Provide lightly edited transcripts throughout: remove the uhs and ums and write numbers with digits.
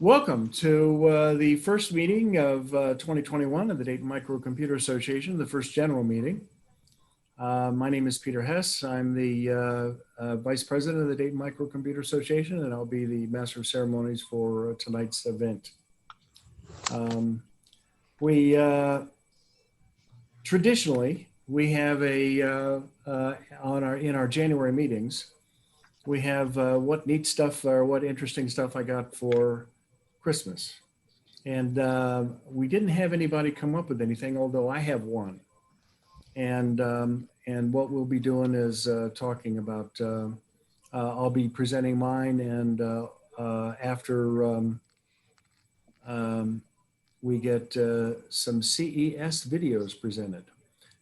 Welcome to the first meeting of 2021 of the Dayton Microcomputer Association, the first general meeting. My name is Peter Hess. I'm the Vice President of the Dayton Microcomputer Association, and I'll be the Master of Ceremonies for tonight's event. Traditionally, we have in our January meetings, we have what neat stuff or what interesting stuff I got for Christmas. And we didn't have anybody come up with anything, although I have one. And what we'll be doing is talking about, I'll be presenting mine, and after we get some CES videos presented.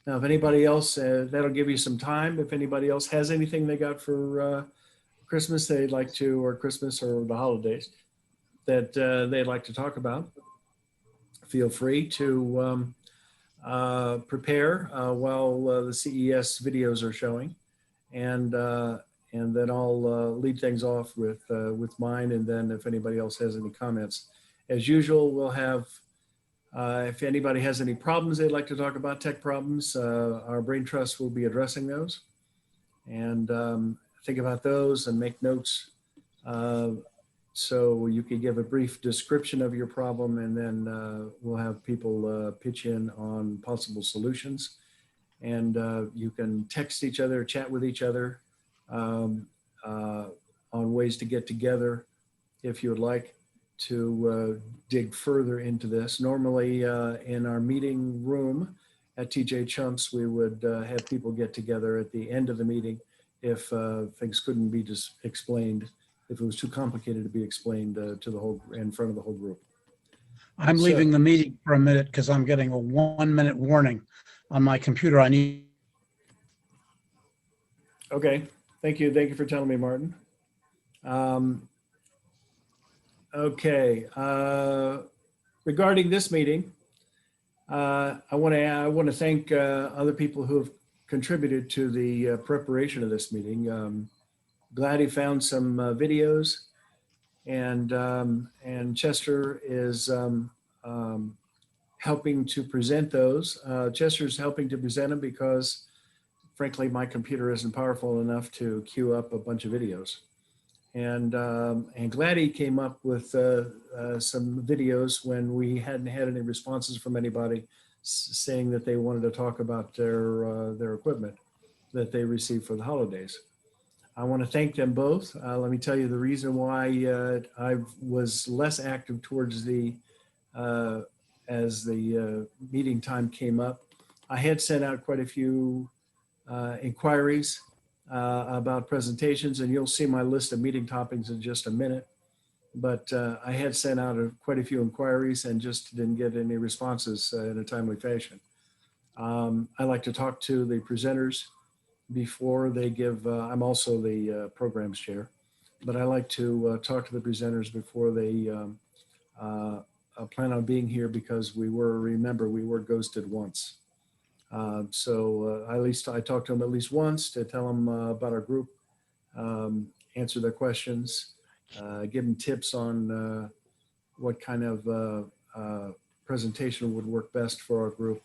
Now, if anybody else, that'll give you some time. If anybody else has anything they got for Christmas they'd like to, or Christmas or the holidays, that they'd like to talk about, feel free to prepare while the CES videos are showing, and then I'll lead things off with mine, and then if anybody else has any comments. As usual, we'll have, if anybody has any problems they'd like to talk about, tech problems, our Brain Trust will be addressing those, and think about those and make notes. So you can give a brief description of your problem, and then we'll have people pitch in on possible solutions. And you can text each other, chat with each other on ways to get together if you would like to dig further into this. Normally in our meeting room at TJ Chumps, we would have people get together at the end of the meeting if things couldn't be just explained, if it was too complicated to be explained to the whole, in front of the whole group. I'm leaving the meeting for a minute because I'm getting a 1-minute warning on my computer. I need. Okay, thank you. Thank you for telling me, Martin. Okay, regarding this meeting, I want to thank other people who have contributed to the preparation of this meeting. Glad he found some videos, and Chester is helping to present those. Chester's helping to present them because, frankly, my computer isn't powerful enough to queue up a bunch of videos. And glad he came up with some videos when we hadn't had any responses from anybody saying that they wanted to talk about their equipment that they received for the holidays. I want to thank them both. Let me tell you the reason why I was less active towards the, as the meeting time came up. I had sent out quite a few inquiries about presentations, and you'll see my list of meeting topics in just a minute. But I had sent out quite a few inquiries and just didn't get any responses in a timely fashion. I like to talk to the presenters before they give, I'm also the programs chair, but I like to talk to the presenters before they plan on being here, because remember, we were ghosted once. So at least I talked to them at least once to tell them about our group, answer their questions, give them tips on what kind of presentation would work best for our group,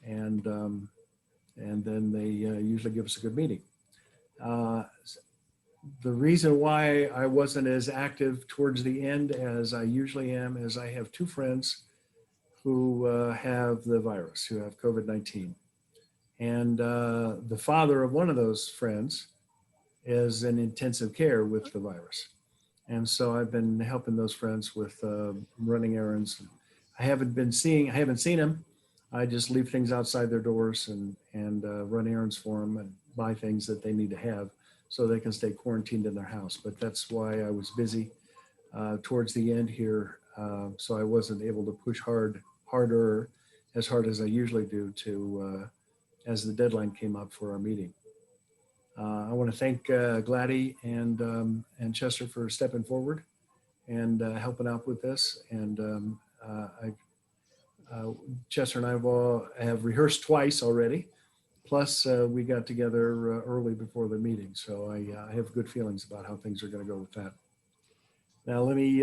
and then they usually give us a good meeting. The reason why I wasn't as active towards the end as I usually am is I have two friends who have the virus, who have COVID-19. And the father of one of those friends is in intensive care with the virus. And so I've been helping those friends with running errands. I haven't seen him. I just leave things outside their doors and run errands for them and buy things that they need to have so they can stay quarantined in their house. But that's why I was busy towards the end here. So I wasn't able to push harder, as hard as I usually do to, as the deadline came up for our meeting. I want to thank Gladdy and Chester for stepping forward and helping out with this. And Chester and I have rehearsed twice already. Plus, we got together early before the meeting. So I have good feelings about how things are going to go with that. Now let me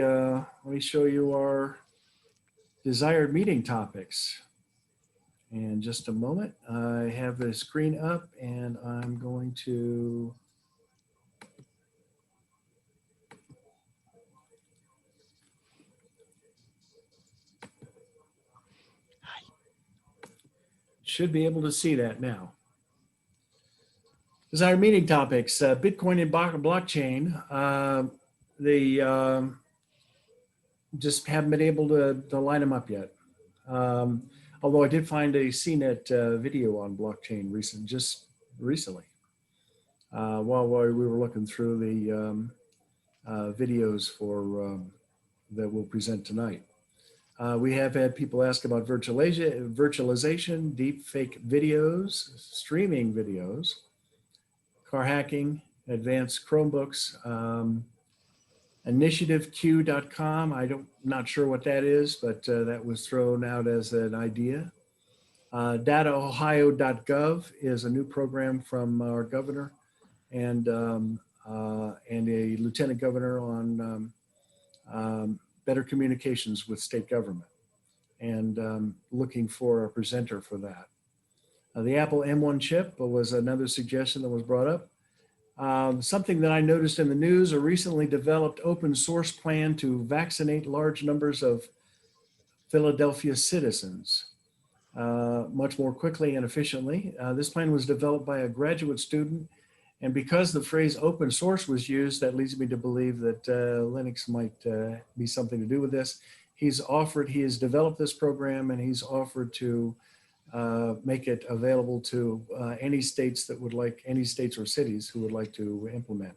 show you our desired meeting topics. In just a moment, I have the screen up and I'm going to should be able to see that now. Desired meeting topics, Bitcoin and blockchain. Just haven't been able to line them up yet. Although I did find a CNET video on blockchain just recently while we were looking through the videos for that we'll present tonight. We have had people ask about virtualization, deep fake videos, streaming videos, car hacking, advanced Chromebooks, initiativeq.com. Not sure what that is, but that was thrown out as an idea. Dataohio.gov is a new program from our governor and a lieutenant governor on better communications with state government, and looking for a presenter for that. The Apple M1 chip was another suggestion that was brought up. Something that I noticed in the news: a recently developed open source plan to vaccinate large numbers of Philadelphia citizens much more quickly and efficiently. This plan was developed by a graduate student, and because the phrase open source was used, that leads me to believe that Linux might be something to do with this. He has developed this program, and he's offered to make it available to any states or cities who would like to implement.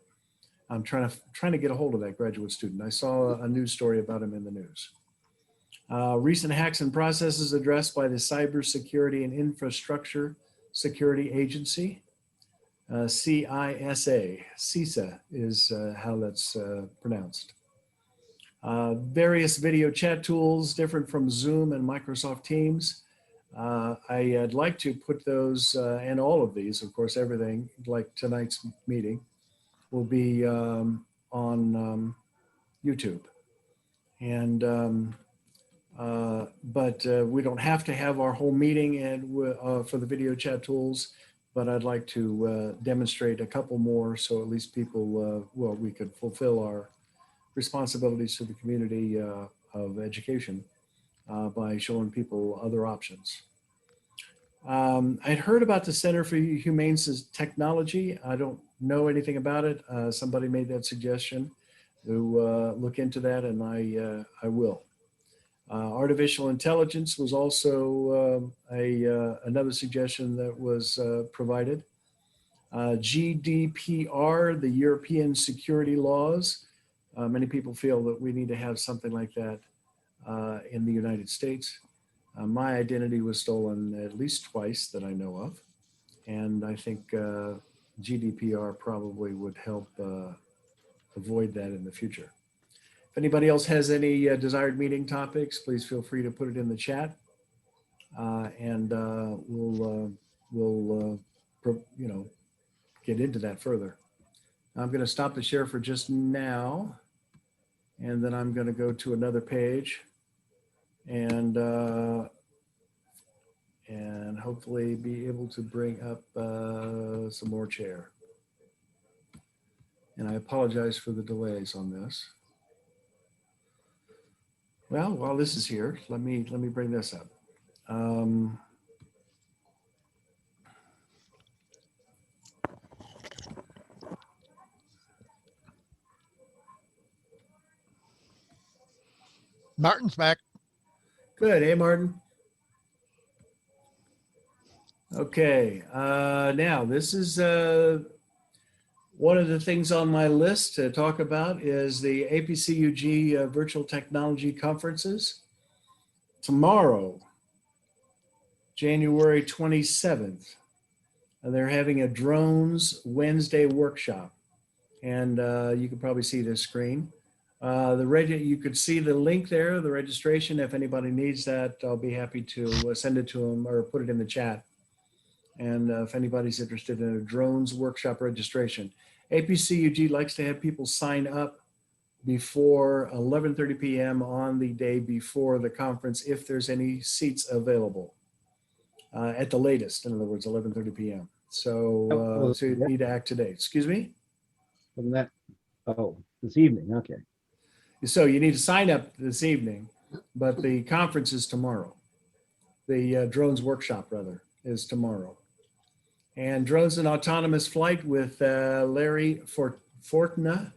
I'm trying to get a hold of that graduate student. I saw a news story about him in the news. Recent hacks and processes addressed by the Cybersecurity and Infrastructure Security Agency, CISA is how that's pronounced. Various video chat tools different from Zoom and Microsoft Teams. I'd like to put those and all of these, of course, everything like tonight's meeting will be on YouTube. And but we don't have to have our whole meeting for the video chat tools, but I'd like to demonstrate a couple more, so at least people, we could fulfill our responsibilities to the community of education by showing people other options. I'd heard about the Center for Humane Technology. I don't know anything about it. Somebody made that suggestion to look into that, and I will. Artificial intelligence was also another suggestion that was provided. GDPR, the European security laws. Many people feel that we need to have something like that in the United States. My identity was stolen at least twice that I know of, and I think GDPR probably would help avoid that in the future. If anybody else has any desired meeting topics, please feel free to put it in the chat, and we'll get into that further. I'm going to stop the share for just now, and then I'm going to go to another page, and hopefully be able to bring up some more chair. And I apologize for the delays on this. Well, while this is here, let me bring this up. Martin's back. Good. Hey, Martin. Okay. Now, this is one of the things on my list to talk about is the APCUG Virtual Technology Conferences. Tomorrow, January 27th, they're having a Drones Wednesday workshop. And you can probably see this screen. You could see the link there, the registration. If anybody needs that, I'll be happy to send it to them or put it in the chat. And if anybody's interested in a drones workshop registration, APCUG likes to have people sign up before 11:30 p.m. on the day before the conference, if there's any seats available. At the latest, in other words, 11:30 p.m. So you need to act today. Excuse me? From that, oh, this evening, okay. So you need to sign up this evening, but the conference is tomorrow. The drones workshop, rather, is tomorrow. And drones and autonomous flight with Larry Fortna.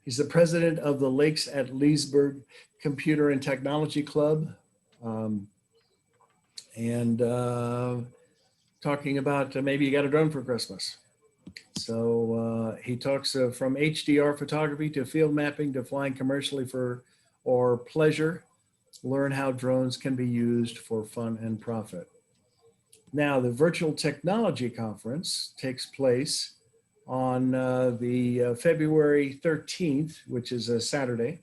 He's the president of the Lakes at Leesburg Computer and Technology Club. Talking about maybe you got a drone for Christmas. So he talks from HDR photography to field mapping to flying commercially or pleasure. Learn how drones can be used for fun and profit. Now, the Virtual Technology Conference takes place on the February 13th, which is a Saturday.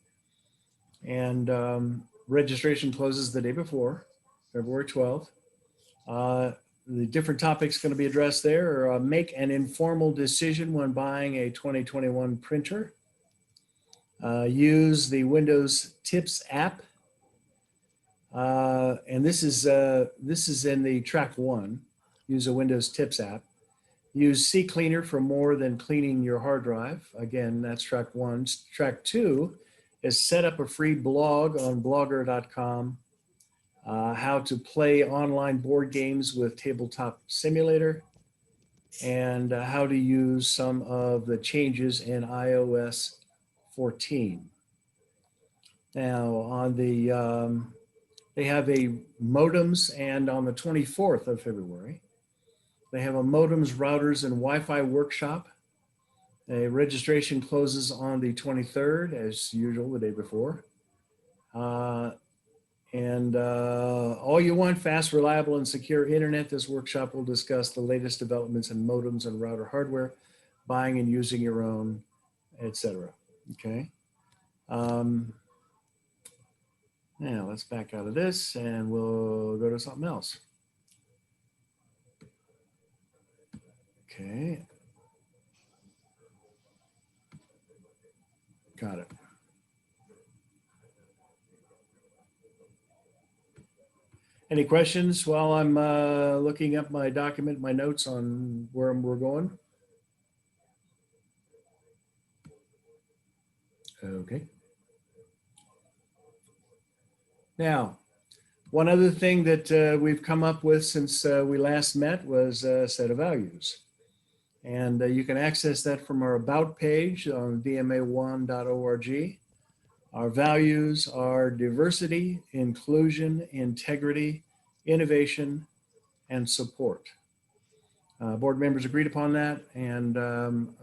And registration closes the day before, February 12th. The different topics going to be addressed there are make an informal decision when buying a 2021 printer. Use the Windows Tips app. And this is in the track 1. Use a Windows Tips app. Use CCleaner for more than cleaning your hard drive. Again, that's track 1. Track 2 is set up a free blog on blogger.com. How to play online board games with Tabletop Simulator, and how to use some of the changes in iOS 14. Now, on the they have a modems, and on the 24th of February, they have a modems, routers, and Wi-Fi workshop. A registration closes on the 23rd, as usual, the day before. All you want, fast, reliable, and secure internet. This workshop will discuss the latest developments in modems and router hardware, buying and using your own, etc. Okay. Now let's back out of this and we'll go to something else. Okay. Got it. Any questions while I'm looking up my document, my notes on where we're going? Okay. Now, one other thing that we've come up with since we last met was a set of values. And you can access that from our About page on dma1.org. Our values are diversity, inclusion, integrity, innovation, and support. Board members agreed upon that, and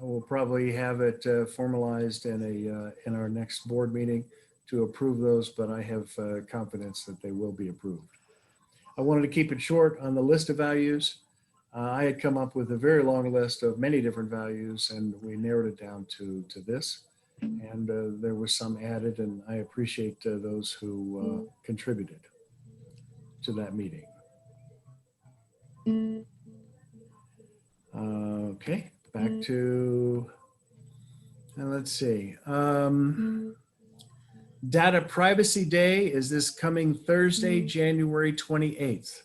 we'll probably have it formalized in our next board meeting to approve those, but I have confidence that they will be approved. I wanted to keep it short on the list of values. I had come up with a very long list of many different values, and we narrowed it down to this. And there was some added, and I appreciate those who contributed to that meeting. Okay, back to, let's see. Data Privacy Day is this coming Thursday, January 28th.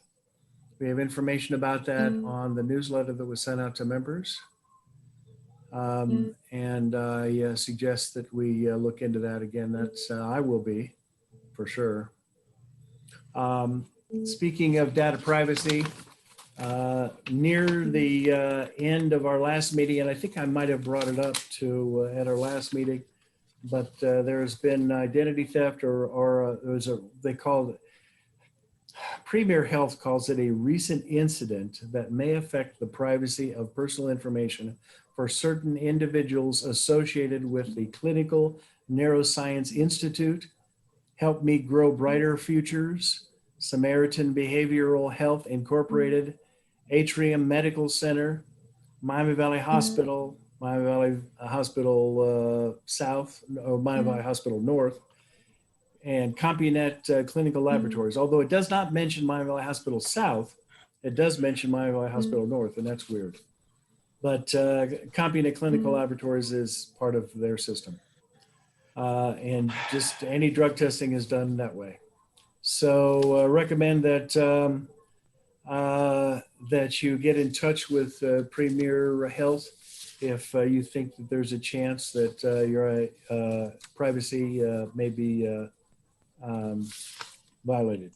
We have information about that on the newsletter that was sent out to members. And I suggest that we look into that again. That's I will be, for sure. Speaking of data privacy, near the end of our last meeting, and I think I might have brought it up to at our last meeting, but there's been identity theft, or they call it, Premier Health calls it a recent incident that may affect the privacy of personal information for certain individuals associated with the Clinical Neuroscience Institute, Help Me Grow Brighter Futures, Samaritan Behavioral Health Incorporated, Atrium Medical Center, Miami Valley Hospital, Miami Valley Hospital South, or Miami Valley Hospital North, and CompuNet Clinical Laboratories. Although it does not mention Miami Valley Hospital South, it does mention Miami Valley Hospital North, and that's weird. But CompuNet Clinical Laboratories is part of their system. And just any drug testing is done that way. So recommend that that you get in touch with Premier Health if you think that there's a chance that your privacy may be violated.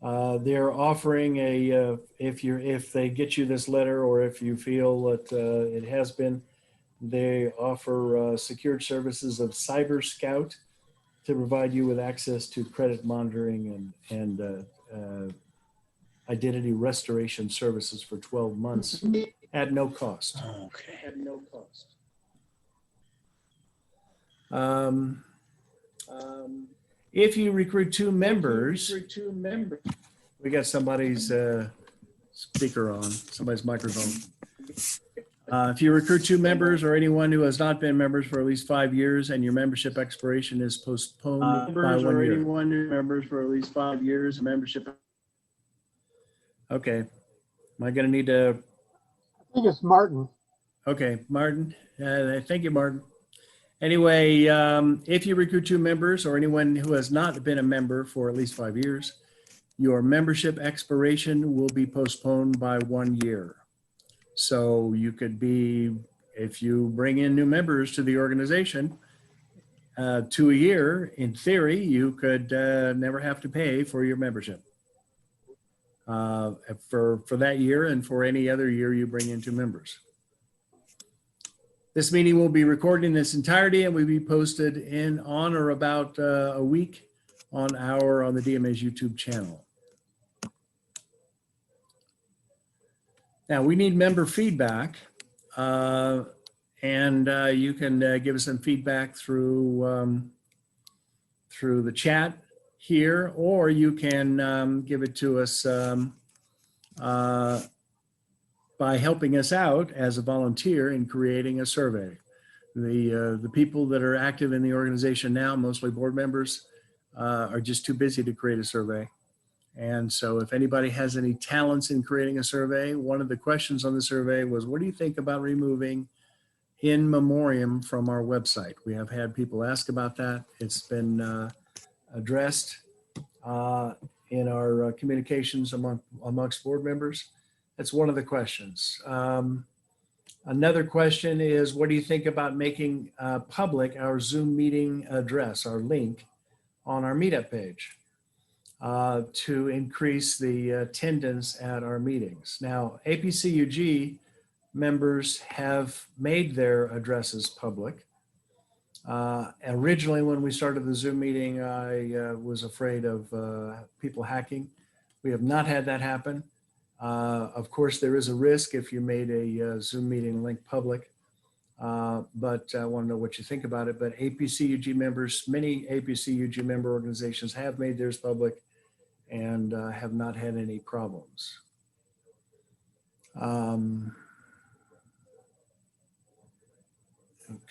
They're offering a if they get you this letter, or if you feel that it has been, they offer secured services of Cyber Scout to provide you with access to credit monitoring and identity restoration services for 12 months at no cost. Okay. At no cost. If you recruit two members, we got somebody's speaker on, somebody's microphone. If you recruit two members or anyone who has not been members for at least 5 years and your membership expiration is postponed by 1 year. Anyone who members for at least 5 years, membership. Okay. Am I going to need to? I think it's Martin. Okay, Martin. Thank you, Martin. Anyway, if you recruit two members or anyone who has not been a member for at least 5 years, your membership expiration will be postponed by 1 year. So you could be, if you bring in new members to the organization to a year, in theory, you could never have to pay for your membership for that year and for any other year you bring in two members. This meeting will be recorded in its entirety and will be posted on or about a week on the DMA's YouTube channel. Now we need member feedback, and you can give us some feedback through the chat here, or you can give it to us by helping us out as a volunteer in creating a survey. The people that are active in the organization now, mostly board members, are just too busy to create a survey. And so if anybody has any talents in creating a survey, one of the questions on the survey was, what do you think about removing in memoriam from our website? We have had people ask about that. It's been addressed in our communications amongst board members. That's one of the questions. Another question is, what do you think about making public our Zoom meeting address, our link on our meetup page to increase the attendance at our meetings? Now, APCUG members have made their addresses public. Originally, when we started the Zoom meeting, I was afraid of people hacking. We have not had that happen. Of course, there is a risk if you made a Zoom meeting link public, but I want to know what you think about it. But APCUG members, many APCUG member organizations have made theirs public and have not had any problems.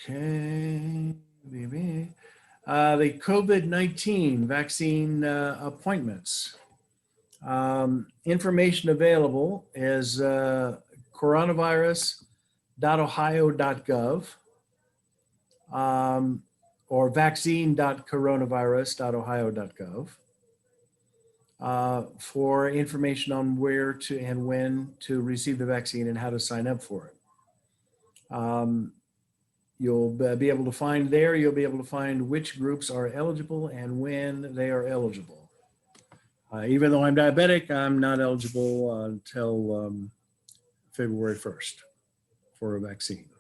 Okay. The COVID-19 vaccine appointments. Information available is coronavirus.ohio.gov or vaccine.coronavirus.ohio.gov for information on where to and when to receive the vaccine and how to sign up for it. You'll be able to find there, you'll be able to find which groups are eligible and when they are eligible. Even though I'm diabetic, I'm not eligible until February 1st for a vaccine.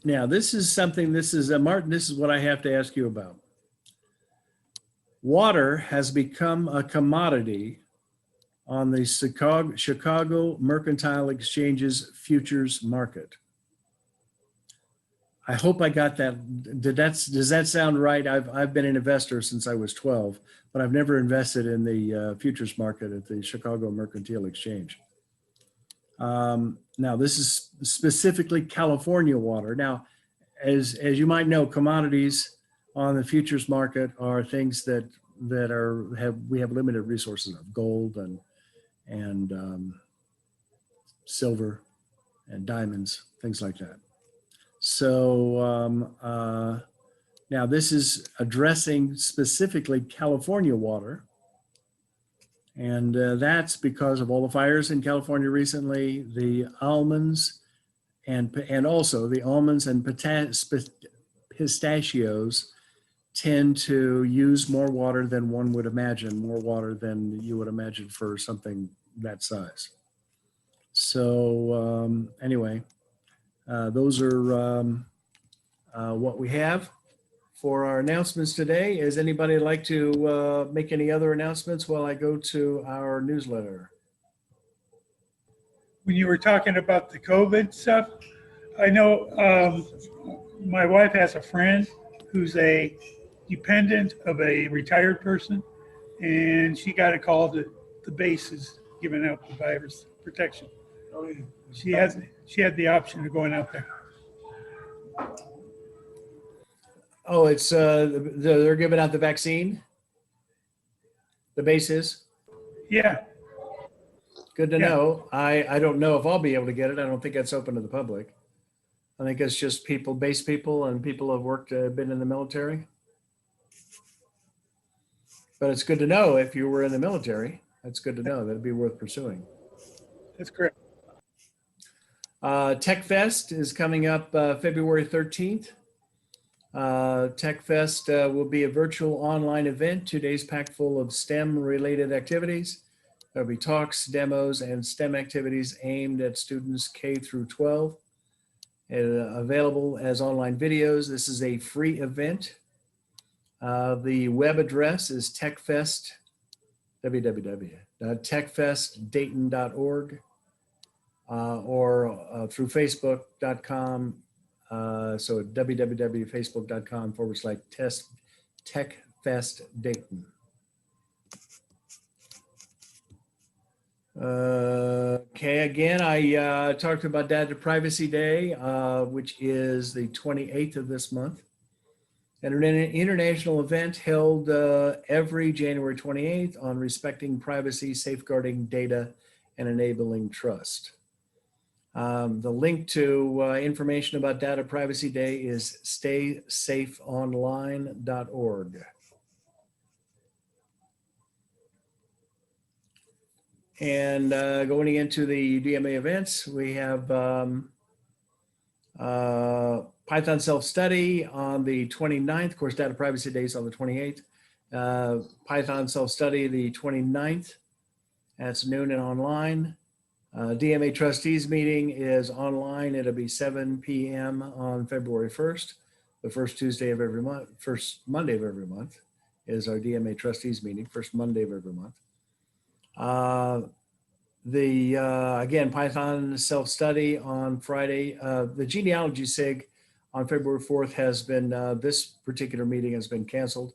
Now, this is something, Martin, this is what I have to ask you about. Water has become a commodity on the Chicago Mercantile Exchange's futures market. I hope I got that. Does that sound right? I've been an investor since I was 12, but I've never invested in the futures market at the Chicago Mercantile Exchange. Now, this is specifically California water. Now, as you might know, commodities on the futures market are things that we have limited resources of: gold and silver and diamonds, things like that. So now this is addressing specifically California water. And that's because of all the fires in California recently, the almonds and also the almonds and pistachios tend to use more water than one would imagine, more water than you would imagine for something that size. So anyway, those are what we have for our announcements today. Is anybody like to make any other announcements while I go to our newsletter? When you were talking about the COVID stuff, I know my wife has a friend who's a dependent of a retired person, and she got a call that the base is giving out the virus protection. She had the option of going out there. Oh, it's they're giving out the vaccine. The bases. Yeah, Good to Yeah. know. I don't know if I'll be able to get it. I don't think it's open to the public. I think it's just people, base people, and people who have worked, been in the military. But it's good to know if you were in the military. That's good to know. That'd be worth pursuing. that's correct. Tech Fest is coming up February 13th. Tech Fest will be a virtual online event, 2 days packed full of STEM related activities. There'll be talks, demos, and STEM activities aimed at students K through 12. Available as online videos. This is a free event. The web address is techfest, www.techfestdayton.org, or through facebook.com. So at www.facebook.com/techfestdayton. Okay, again, I talked about Data Privacy Day, which is the 28th of this month. And an international event held every January 28th on respecting privacy, safeguarding data, and enabling trust. The link to information about Data Privacy Day is staysafeonline.org. And going into the DMA events, we have Python self-study on the 29th. Of course, Data Privacy Day is on the 28th. Python self-study the 29th. That's noon and online. DMA trustees meeting is online. It'll be 7 p.m. on February 1st. The first Tuesday of every month, first Monday of every month is our DMA trustees meeting, first Monday of every month. Again, Python self-study on Friday. The genealogy SIG on February 4th has been, this particular meeting has been canceled.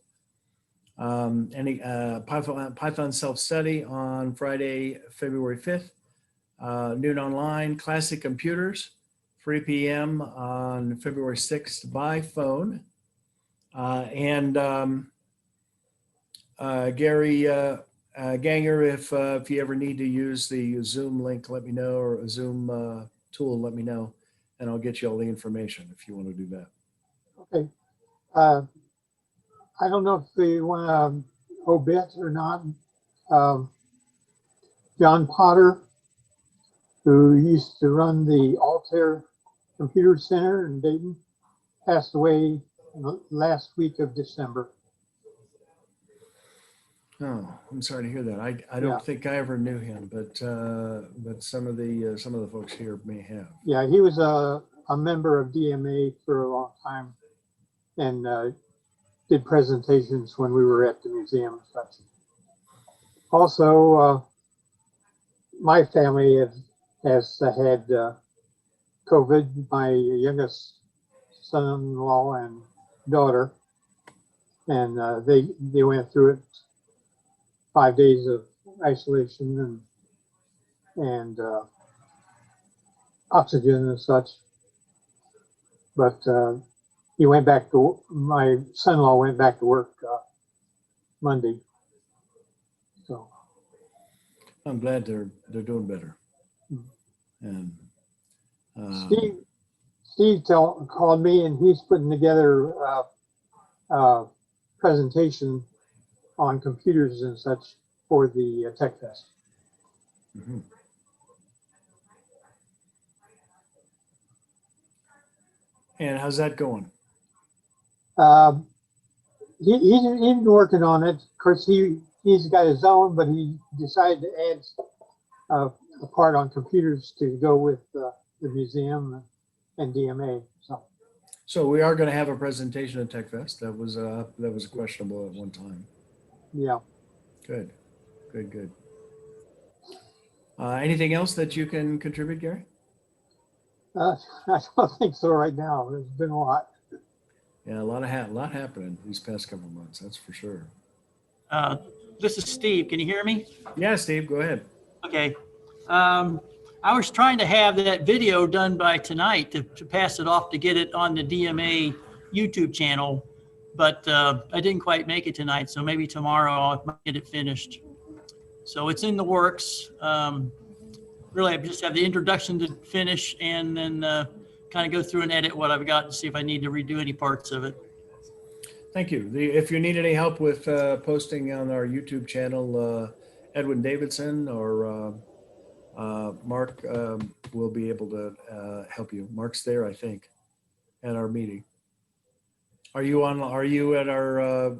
Python self-study on Friday, February 5th, noon online. Classic computers, 3 p.m. on February 6th by phone. Gary Ganger, if you ever need to use the Zoom link, let me know, or a Zoom tool, let me know, and I'll get you all the information if you want to do that. Okay. I don't know if they want to obit or not. John Potter, who used to run the Altair Computer Center in Dayton, passed away last week of December. Oh, I'm sorry to hear that. I don't think I ever knew him, but some of the folks here may have. Yeah, he was a member of DMA for a long time, and did presentations when we were at the museum and such. Also, my family has had COVID. My youngest son-in-law and daughter, and they went through it. 5 days of isolation and oxygen and such. But he went back to, my son-in-law went back to work Monday. So I'm glad they're doing better. And Steve called me and he's putting together a presentation on computers and such for the Tech Fest. Mhm. And how's that going? Um, he's been working on it. Of course, he's got his own, but he decided to add a part on computers to go with the museum and DMA. So we are going to have a presentation at Tech Fest. That was questionable at one time. Yeah. Good, good, good. Anything else that you can contribute, Gary? I don't think so right now. There's been a lot. Yeah, a lot happening these past couple of months. That's for sure. This is Steve. Can you hear me? Yeah, Steve, go ahead. Okay. I was trying to have that video done by tonight to pass it off to get it on the DMA YouTube channel, but I didn't quite make it tonight. So maybe tomorrow I'll get it finished. So it's in the works. Really, I just have the introduction to finish and then kind of go through and edit what I've got and see if I need to redo any parts of it. Thank you. If you need any help with posting on our YouTube channel, Edwin Davidson or Mark will be able to help you. Mark's there, I think, at our meeting. Are you at our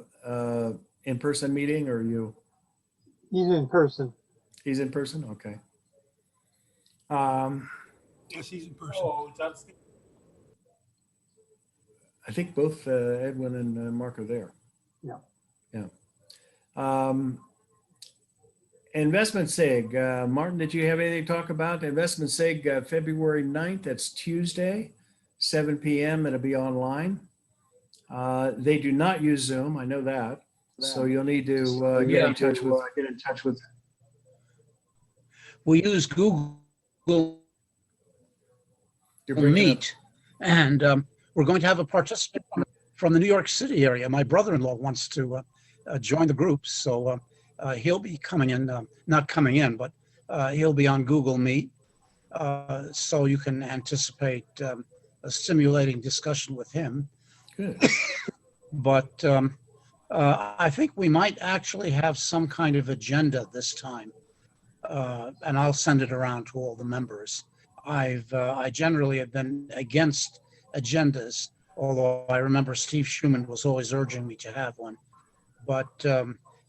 in-person meeting, or are you? He's in person. He's in person? Okay. Yes, he's in person. I think both Edwin and Mark are there. Yeah. Yeah. Investment SIG. Martin, did you have anything to talk about? Investment SIG, February 9th. That's Tuesday, 7 p.m. It'll be online. They do not use Zoom. I know that. So you'll need to get in touch with. We use Google You're breaking up. Meet, and we're going to have a participant from the New York City area. My brother-in-law wants to join the group, so he'll be coming in, not coming in, but he'll be on Google Meet, so you can anticipate a stimulating discussion with him. Good. But I think we might actually have some kind of agenda this time, and I'll send it around to all the members. I generally have been against agendas, although I remember Steve Schumann was always urging me to have one, but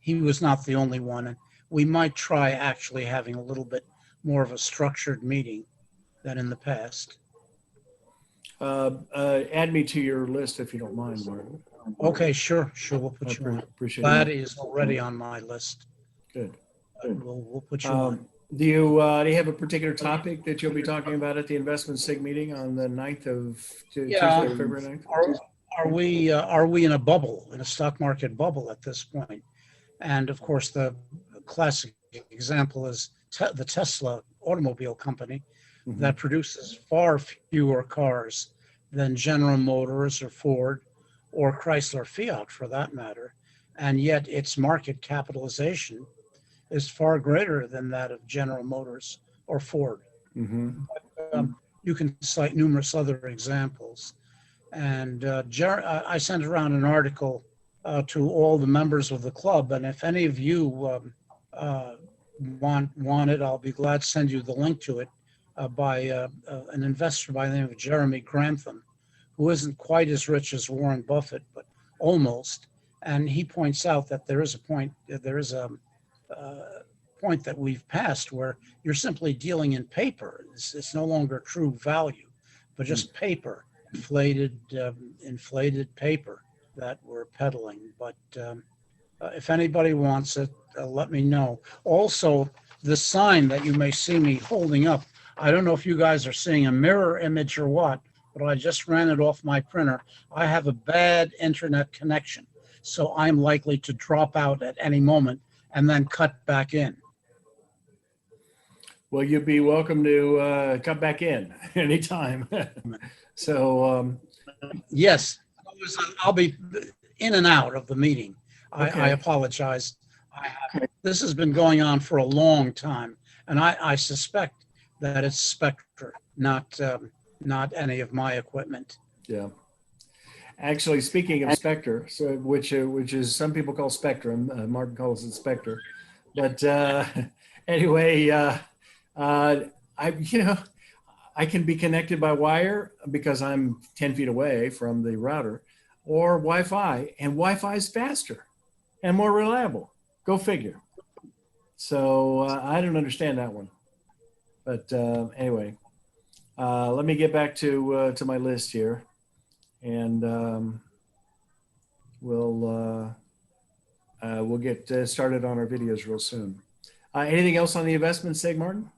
he was not the only one. And we might try actually having a little bit more of a structured meeting than in the past. Add me to your list if you don't mind, Martin. Okay, sure, we'll put you on. Appreciate That it. is already on my list. Good. We'll put you on. Do you have a particular topic that you'll be talking about at the Investment SIG meeting on the 9th of Tuesday, February 9th? Are we in a bubble, in a stock market bubble at this point? And of course, the classic example is the Tesla automobile company that produces far fewer cars than General Motors or Ford or Chrysler Fiat for that matter. And yet its market capitalization is far greater than that of General Motors or Ford. You can cite numerous other examples. And I sent around an article to all the members of the club. And if any of you want it, I'll be glad to send you the link to it by an investor by the name of Jeremy Grantham, who isn't quite as rich as Warren Buffett, but almost. And he points out that there is a point that we've passed where you're simply dealing in paper. It's no longer true value, but just paper, inflated paper that we're peddling. But if anybody wants it, let me know. Also, the sign that you may see me holding up, I don't know if you guys are seeing a mirror image or what, but I just ran it off my printer. I have a bad internet connection, so I'm likely to drop out at any moment and then cut back in. Well, you'd be welcome to come back in anytime. So, yes, I'll be in and out of the meeting. Okay. I apologize. This has been going on for a long time, and I suspect that it's Spectre, not not any of my equipment. Yeah. Actually, speaking of Spectre, so which is some people call Spectrum, Martin calls it Spectre, but anyway, I can be connected by wire because I'm 10 feet away from the router, or Wi-Fi, and Wi-Fi is faster and more reliable. Go figure. So I don't understand that one, but anyway, let me get back to my list here, and we'll get started on our videos real soon. Anything else on the investment, Sig Martin?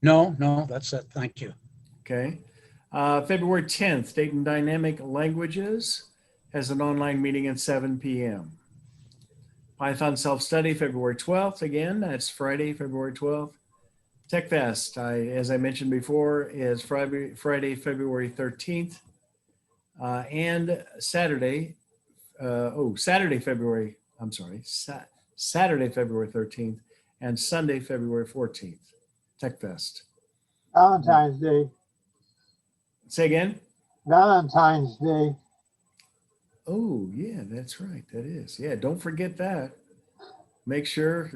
No, that's it. Thank you. Okay. February 10th, Dayton Dynamic Languages has an online meeting at 7 p.m. Python Self-Study, February 12th. Again, that's Friday, February 12th. Tech Fest, as I mentioned before, is Friday, February 13th. And Saturday, Saturday, February 13th and Sunday, February 14th, Tech Fest. Valentine's Day. Say again? Valentine's Day. Oh, yeah, that's right. That is. Yeah, don't forget that. Make sure,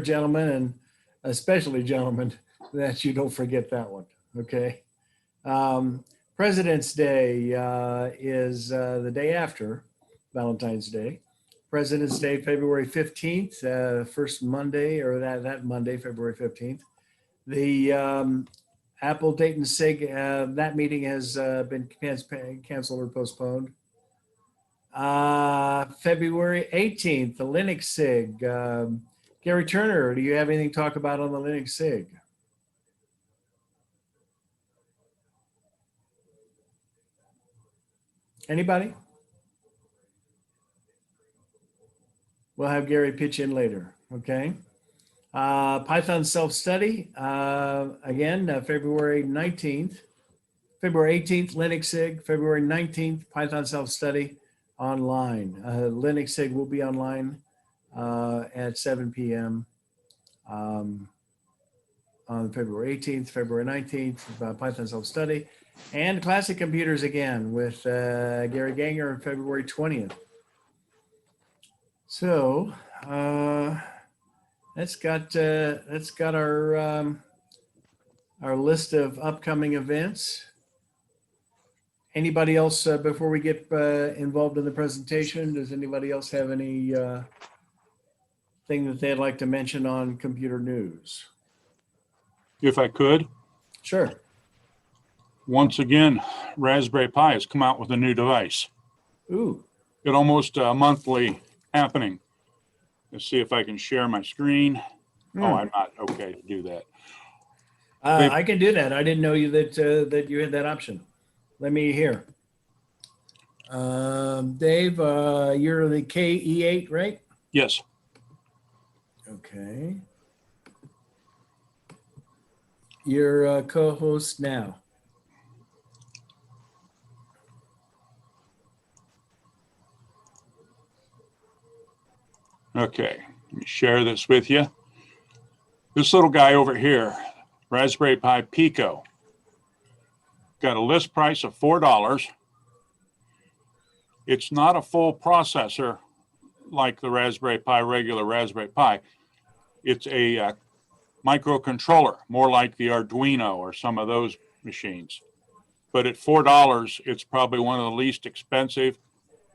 gentlemen, and especially gentlemen, that you don't forget that one. Okay. President's Day is the day after Valentine's Day. President's Day, February 15th, first Monday, or that Monday, February 15th. The Apple Dayton SIG, that meeting has been canceled or postponed. February 18th, the Linux SIG. Gary Turner, do you have anything to talk about on the Linux SIG? Anybody? We'll have Gary pitch in later, okay? Python self-study, again, February 19th. February 18th, Linux SIG. February 19th, Python self-study online. Linux SIG will be online at 7 p.m. On February 18th, February 19th, Python self-study. And Classic Computers again with Gary Ganger on February 20th. So that's got our list of upcoming events. Anybody else before we get involved in the presentation? Does anybody else have any thing that they'd like to mention on computer news? If I could, Sure. once again, Raspberry Pi has come out with a new device. Ooh. It almost monthly happening. Let's see if I can share my screen. Oh, I'm not okay to do that. I can do that. I didn't know you that you had that option. Let me hear. Dave, you're the KE8, right? Yes. Okay. You're a co-host now. Okay. Let me share this with you. This little guy over here, Raspberry Pi Pico, got a list price of $4. It's not a full processor like the Raspberry Pi, regular Raspberry Pi. It's a microcontroller, more like the Arduino or some of those machines. But at $4, it's probably one of the least expensive,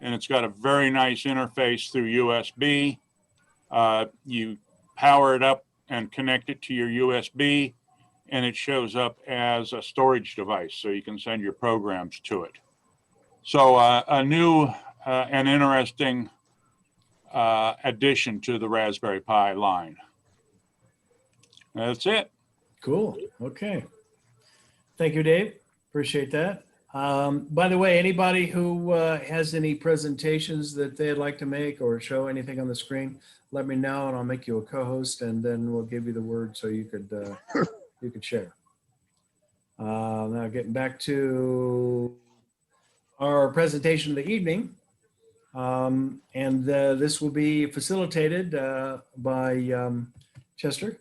and it's got a very nice interface through USB. You power it up and connect it to your USB, and it shows up as a storage device, so you can send your programs to it. So a new and interesting addition to the Raspberry Pi line. That's it. Cool. Okay. Thank you, Dave. Appreciate that. By the way, anybody who has any presentations that they'd like to make or show anything on the screen, let me know and I'll make you a co-host, and then we'll give you the word so you could share. Now getting back to our presentation of the evening, and this will be facilitated by Chester,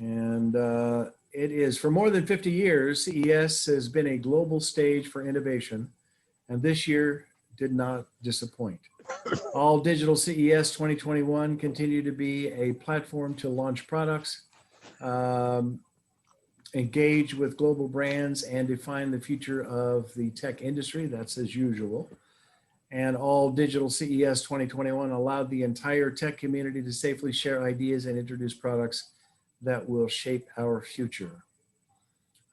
and it is. For more than 50 years, CES has been a global stage for innovation, and this year did not disappoint. All Digital CES 2021 continue to be a platform to launch products, engage with global brands, and define the future of the tech industry. That's as usual. And All Digital CES 2021 allowed the entire tech community to safely share ideas and introduce products that will shape our future.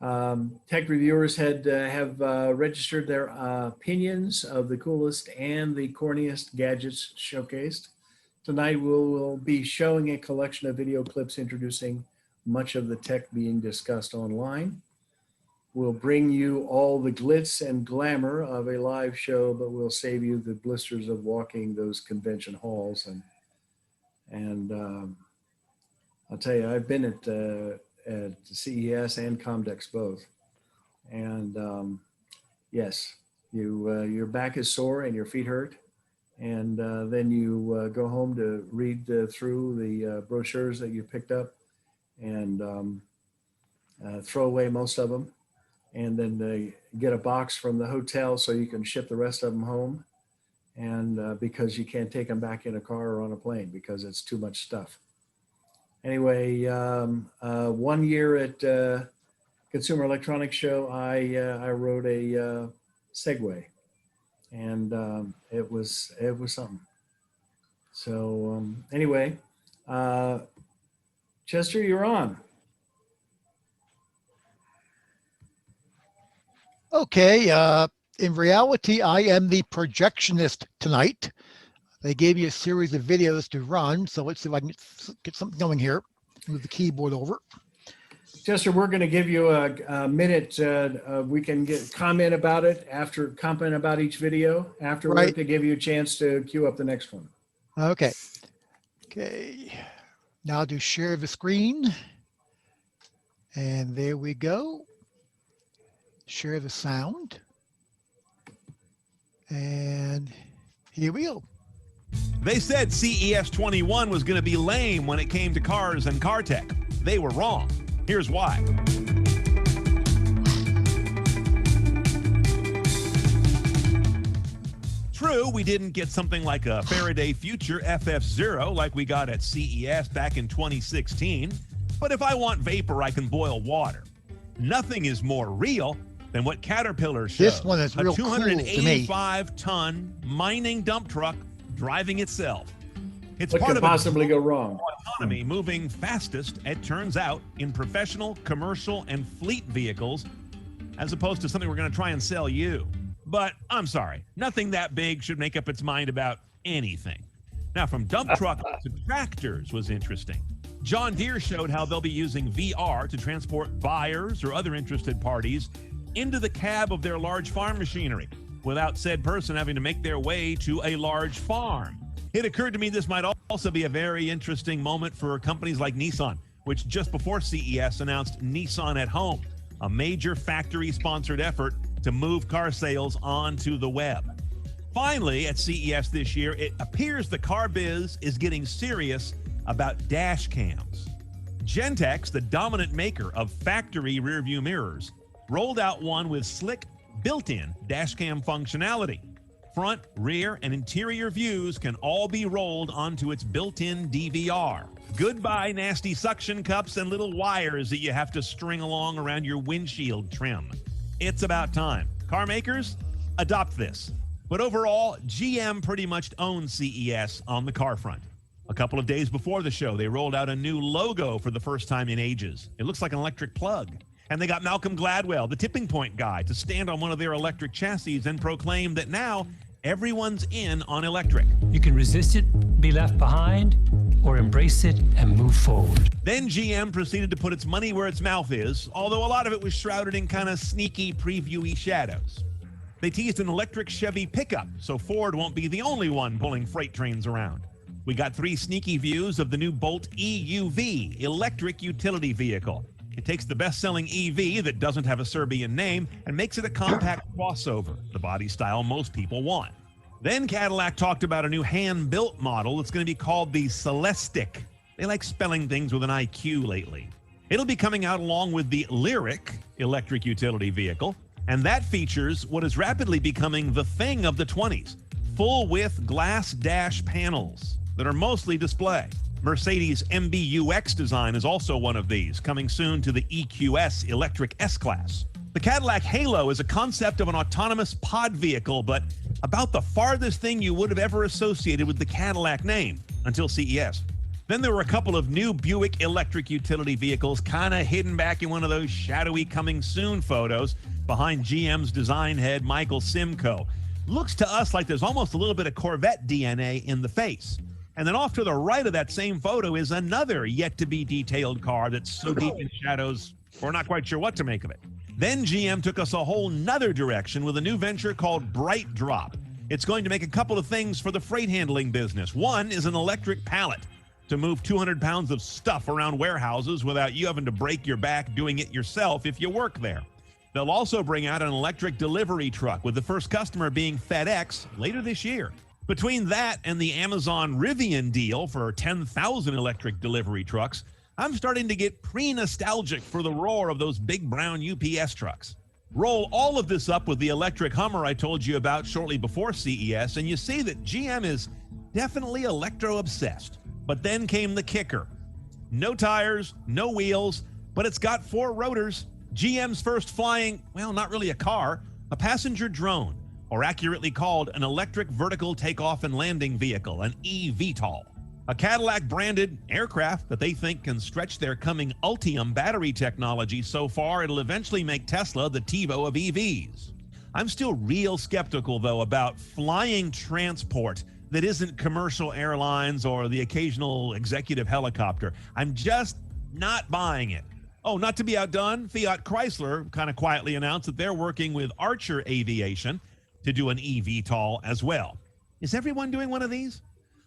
Tech reviewers have registered their opinions of the coolest and the corniest gadgets showcased. Tonight we'll be showing a collection of video clips introducing much of the tech being discussed online. We'll bring you all the glitz and glamour of a live show, but we'll save you the blisters of walking those convention halls. And I'll tell you, I've been at CES and Comdex both. And yes, your back is sore and your feet hurt. And then you go home to read through the brochures that you picked up and throw away most of them. And then get a box from the hotel so you can ship the rest of them home. And because you can't take them back in a car or on a plane because it's too much stuff. Anyway, 1 year at Consumer Electronics Show, I rode a Segway, and it was something. So anyway, Chester, you're on. Okay, in reality, I am the projectionist tonight. They gave me a series of videos to run, so let's see if I can get something going here. Move the keyboard over. Chester, we're going to give you a minute. We can comment about it after, comment about each video afterward, right, to give you a chance to queue up the next one. Okay. Okay. Now do share the screen. And there we go. Share the sound. And here we go. They said CES 21 was going to be lame when it came to cars and car tech. They were wrong. Here's why. True, we didn't get something like a Faraday Future FF0 like we got at CES back in 2016. But if I want vapor, I can boil water. Nothing is more real than what Caterpillar showed. This one is real a 285-ton mining dump truck driving itself. It's what part could of possibly go wrong? Economy moving fastest, it turns out, in professional, commercial, and fleet vehicles, as opposed to something we're going to try and sell you. But I'm sorry, nothing that big should make up its mind about anything. Now, from dump trucks to tractors was interesting. John Deere showed how they'll be using VR to transport buyers or other interested parties into the cab of their large farm machinery without said person having to make their way to a large farm. It occurred to me this might also be a very interesting moment for companies like Nissan, which just before CES announced Nissan at Home, a major factory-sponsored effort to move car sales onto the web. Finally, at CES this year, it appears the car biz is getting serious about dash cams. Gentex, the dominant maker of factory rearview mirrors, rolled out one with slick built-in dash cam functionality. Front, rear, and interior views can all be rolled onto its built-in DVR. Goodbye nasty suction cups and little wires that you have to string along around your windshield trim. It's about time. Car makers, adopt this. But overall, GM pretty much owns CES on the car front. A couple of days before the show, they rolled out a new logo for the first time in ages. It looks like an electric plug. And they got Malcolm Gladwell, the tipping point guy, to stand on one of their electric chassis and proclaim that now everyone's in on electric. You can resist it, be left behind, or embrace it and move forward. Then GM proceeded to put its money where its mouth is, although a lot of it was shrouded in kind of sneaky, previewy shadows. They teased an electric Chevy pickup, so Ford won't be the only one pulling freight trains around. We got 3 sneaky views of the new Bolt EUV, electric utility vehicle. It takes the best-selling EV that doesn't have a Serbian name and makes it a compact crossover, the body style most people want. Then Cadillac talked about a new hand-built model that's going to be called the Celestiq. They like spelling things with an IQ lately. It'll be coming out along with the Lyric electric utility vehicle, and that features what is rapidly becoming the thing of the 20s, full-width glass dash panels that are mostly display. Mercedes MBUX design is also one of these, coming soon to the EQS electric S-Class. The Cadillac Halo is a concept of an autonomous pod vehicle, but about the farthest thing you would have ever associated with the Cadillac name until CES. Then there were a couple of new Buick electric utility vehicles kind of hidden back in one of those shadowy coming soon photos behind GM's design head, Michael Simcoe. Looks to us like there's almost a little bit of Corvette DNA in the face. And then off to the right of that same photo is another yet-to-be detailed car that's so deep in shadows, we're not quite sure what to make of it. Then GM took us a whole nother direction with a new venture called Bright Drop. It's going to make a couple of things for the freight handling business. One is an electric pallet to move 200 pounds of stuff around warehouses without you having to break your back doing it yourself if you work there. They'll also bring out an electric delivery truck, with the first customer being FedEx later this year. Between that and the Amazon Rivian deal for 10,000 electric delivery trucks, I'm starting to get pre-nostalgic for the roar of those big brown UPS trucks. Roll all of this up with the electric Hummer I told you about shortly before CES, and you see that GM is definitely electro-obsessed. But then came the kicker. No tires, no wheels, but it's got 4 rotors. GM's first flying, well, not really a car, a passenger drone, or accurately called an electric vertical takeoff and landing vehicle, an eVTOL. A Cadillac-branded aircraft that they think can stretch their coming Ultium battery technology so far it'll eventually make Tesla the TiVo of EVs. I'm still real skeptical, though, about flying transport that isn't commercial airlines or the occasional executive helicopter. I'm just not buying it. Oh, not to be outdone, Fiat Chrysler kind of quietly announced that they're working with Archer Aviation to do an eVTOL as well. Is everyone doing one of these?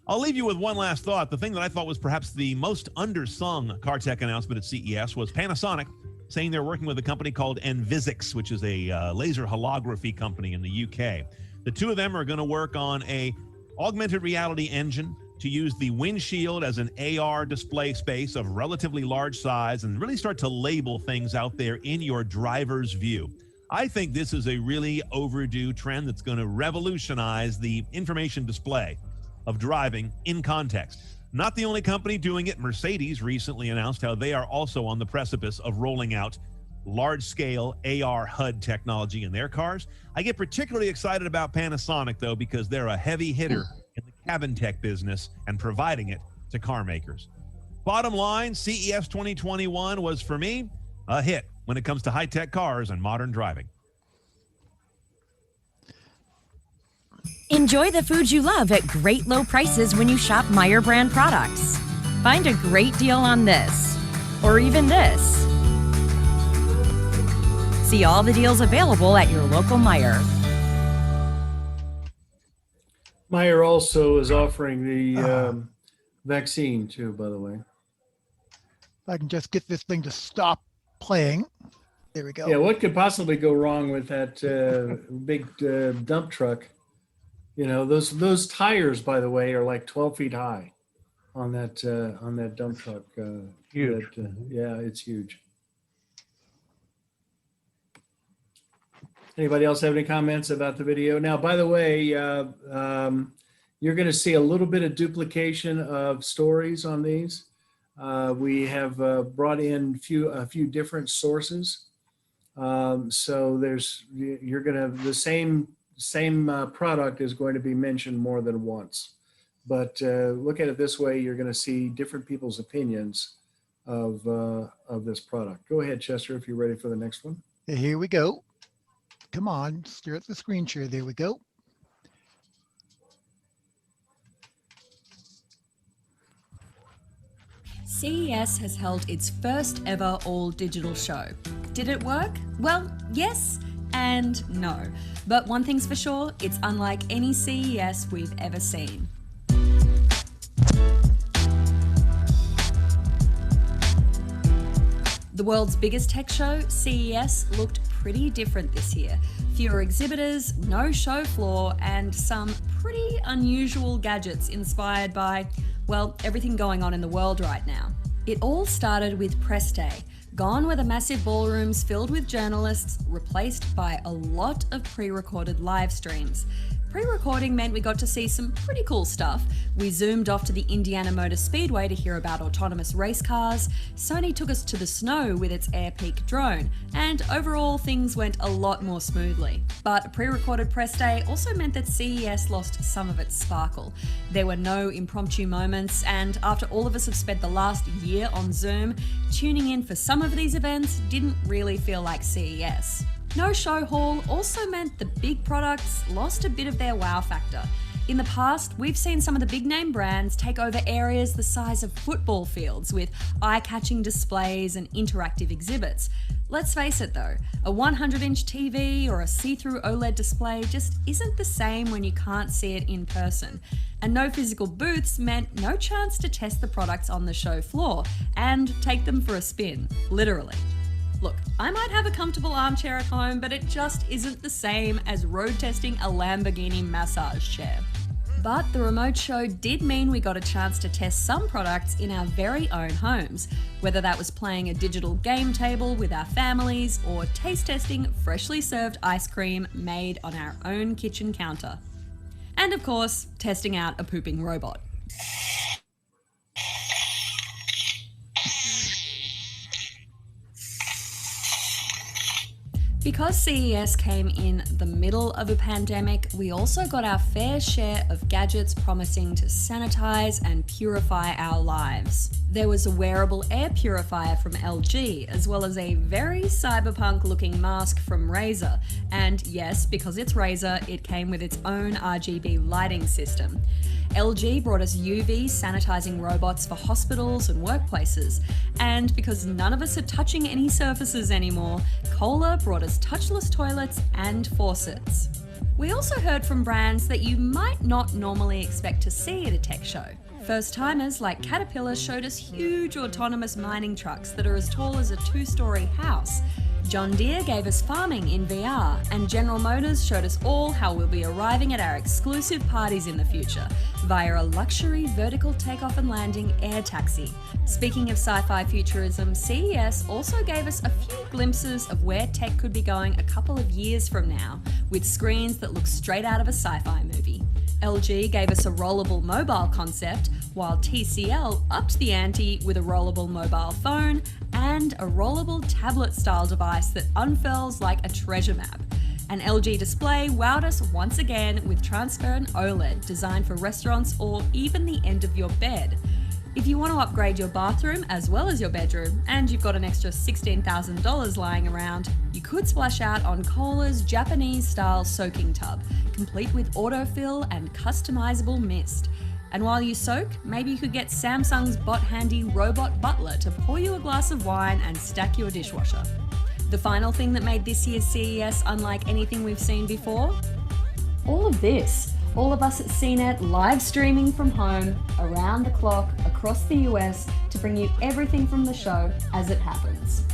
I'll leave you with one last thought. The thing that I thought was perhaps the most undersung car tech announcement at CES was Panasonic saying they're working with a company called Envisix, which is a laser holography company in the UK. The two of them are going to work on a augmented reality engine to use the windshield as an AR display space of relatively large size and really start to label things out there in your driver's view. I think this is a really overdue trend that's going to revolutionize the information display of driving in context. Not the only company doing it. Mercedes recently announced how they are also on the precipice of rolling out large-scale AR HUD technology in their cars. I get particularly excited about Panasonic, though, because they're a heavy hitter in the cabin tech business and providing it to car makers. Bottom line, CES 2021 was, for me, a hit when it comes to high-tech cars and modern driving. Enjoy the foods you love at great low prices when you shop Meyer brand products. Find a great deal on this, or even this. See all the deals available at your local Meyer. Meyer also is offering the vaccine too, by the way. If I can just get this thing to stop playing. There we go. Yeah, what could possibly go wrong with that big dump truck? You know, those tires, by the way, are like 12 feet high on that dump truck. Huge. Yeah, it's huge. Anybody else have any comments about the video? Now, by the way, you're going to see a little bit of duplication of stories on these. We have brought in a few different sources. So you're going to have the same product is going to be mentioned more than once. But look at it this way: you're going to see different people's opinions of this product. Go ahead, Chester, if you're ready for the next one. Here we go. Come on, stare at the screen share. There we go. CES has held its first ever all-digital show. Did it work? Well, yes and no. But one thing's for sure, it's unlike any CES we've ever seen. The world's biggest tech show, CES, looked pretty different this year. Fewer exhibitors, no show floor, and some pretty unusual gadgets inspired by, well, everything going on in the world right now. It all started with Press Day. Gone were the massive ballrooms filled with journalists, replaced by a lot of pre-recorded live streams. Pre-recording meant we got to see some pretty cool stuff. We zoomed off to the Indiana Motor Speedway to hear about autonomous race cars. Sony took us to the snow with its Air Peak drone, and overall things went a lot more smoothly. But a pre-recorded press day also meant that CES lost some of its sparkle. There were no impromptu moments, and after all of us have spent the last year on Zoom, tuning in for some of these events didn't really feel like CES. No show hall also meant the big products lost a bit of their wow factor. In the past, we've seen some of the big name brands take over areas the size of football fields with eye-catching displays and interactive exhibits. Let's face it though, a 100-inch TV or a see-through OLED display just isn't the same when you can't see it in person. And no physical booths meant no chance to test the products on the show floor and take them for a spin, literally. Look, I might have a comfortable armchair at home, but it just isn't the same as road testing a Lamborghini massage chair. But the remote show did mean we got a chance to test some products in our very own homes, whether that was playing a digital game table with our families or taste testing freshly served ice cream made on our own kitchen counter. And of course, testing out a pooping robot. Because CES came in the middle of a pandemic, we also got our fair share of gadgets promising to sanitize and purify our lives. There was a wearable air purifier from LG, as well as a very cyberpunk-looking mask from Razer. And yes, because it's Razer, it came with its own RGB lighting system. LG brought us UV sanitizing robots for hospitals and workplaces. And because none of us are touching any surfaces anymore, Kohler brought us touchless toilets and faucets. We also heard from brands that you might not normally expect to see at a tech show. First-timers like Caterpillar showed us huge autonomous mining trucks that are as tall as a 2-story house. John Deere gave us farming in VR, and General Motors showed us all how we'll be arriving at our exclusive parties in the future via a luxury vertical takeoff and landing air taxi. Speaking of sci-fi futurism, CES also gave us a few glimpses of where tech could be going a couple of years from now, with screens that look straight out of a sci-fi movie. LG gave us a rollable mobile concept, while TCL upped the ante with a rollable mobile phone and a rollable tablet-style device that unfurls like a treasure map. An LG display wowed us once again with transparent OLED designed for restaurants or even the end of your bed. If you want to upgrade your bathroom as well as your bedroom, and you've got an extra $16,000 lying around, you could splash out on Kohler's Japanese-style soaking tub, complete with autofill and customizable mist. And while you soak, maybe you could get Samsung's bot-handy robot butler to pour you a glass of wine and stack your dishwasher. The final thing that made this year's CES unlike anything we've seen before? All of this. All of us at CNET live streaming from home, around the clock, across the US, to bring you everything from the show as it happens.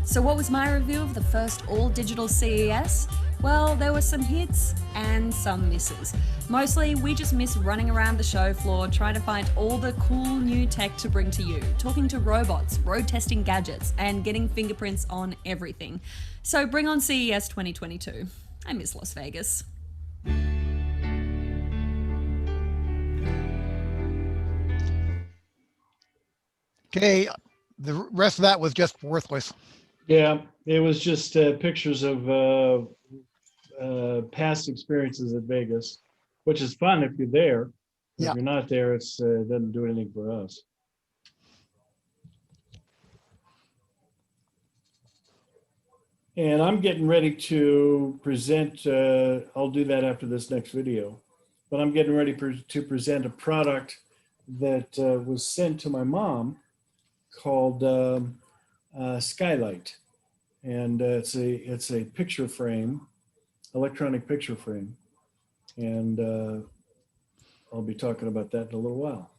So what was my review of the first all-digital CES? Well, there were some hits and some misses. Mostly, we just miss running around the show floor trying to find all the cool new tech to bring to you, talking to robots, road testing gadgets, and getting fingerprints on everything. So bring on CES 2022. I miss Las Vegas. Okay, the rest of that was just worthless. Yeah, it was just pictures of past experiences at Vegas, which is fun if you're there. Yeah. If you're not there, it doesn't do anything for us. And I'm getting ready to present, I'll do that after this next video, but I'm getting ready to present a product that was sent to my mom called Skylight. And it's a picture frame, electronic picture frame. And I'll be talking about that in a little while.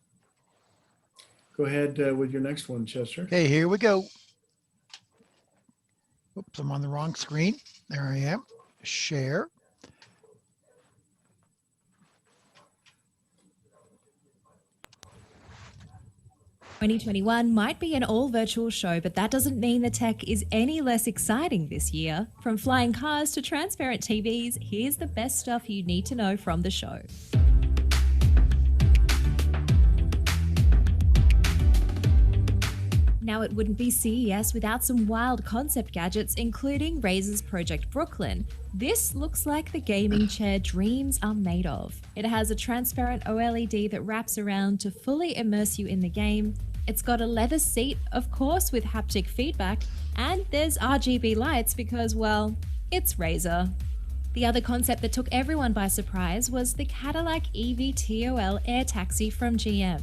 Go ahead with your next one, Chester. Okay, here we go. Oops, I'm on the wrong screen. There I am. Share. 2021 might be an all virtual show, but that doesn't mean the tech is any less exciting this year. From flying cars to transparent TVs, here's the best stuff you need to know from the show. Now, it wouldn't be CES without some wild concept gadgets, including Razer's Project Brooklyn. This looks like the gaming chair dreams are made of. It has a transparent OLED that wraps around to fully immerse you in the game. It's got a leather seat, of course, with haptic feedback, and there's RGB lights because, well, it's Razer. The other concept that took everyone by surprise was the Cadillac EVTOL Air Taxi from GM.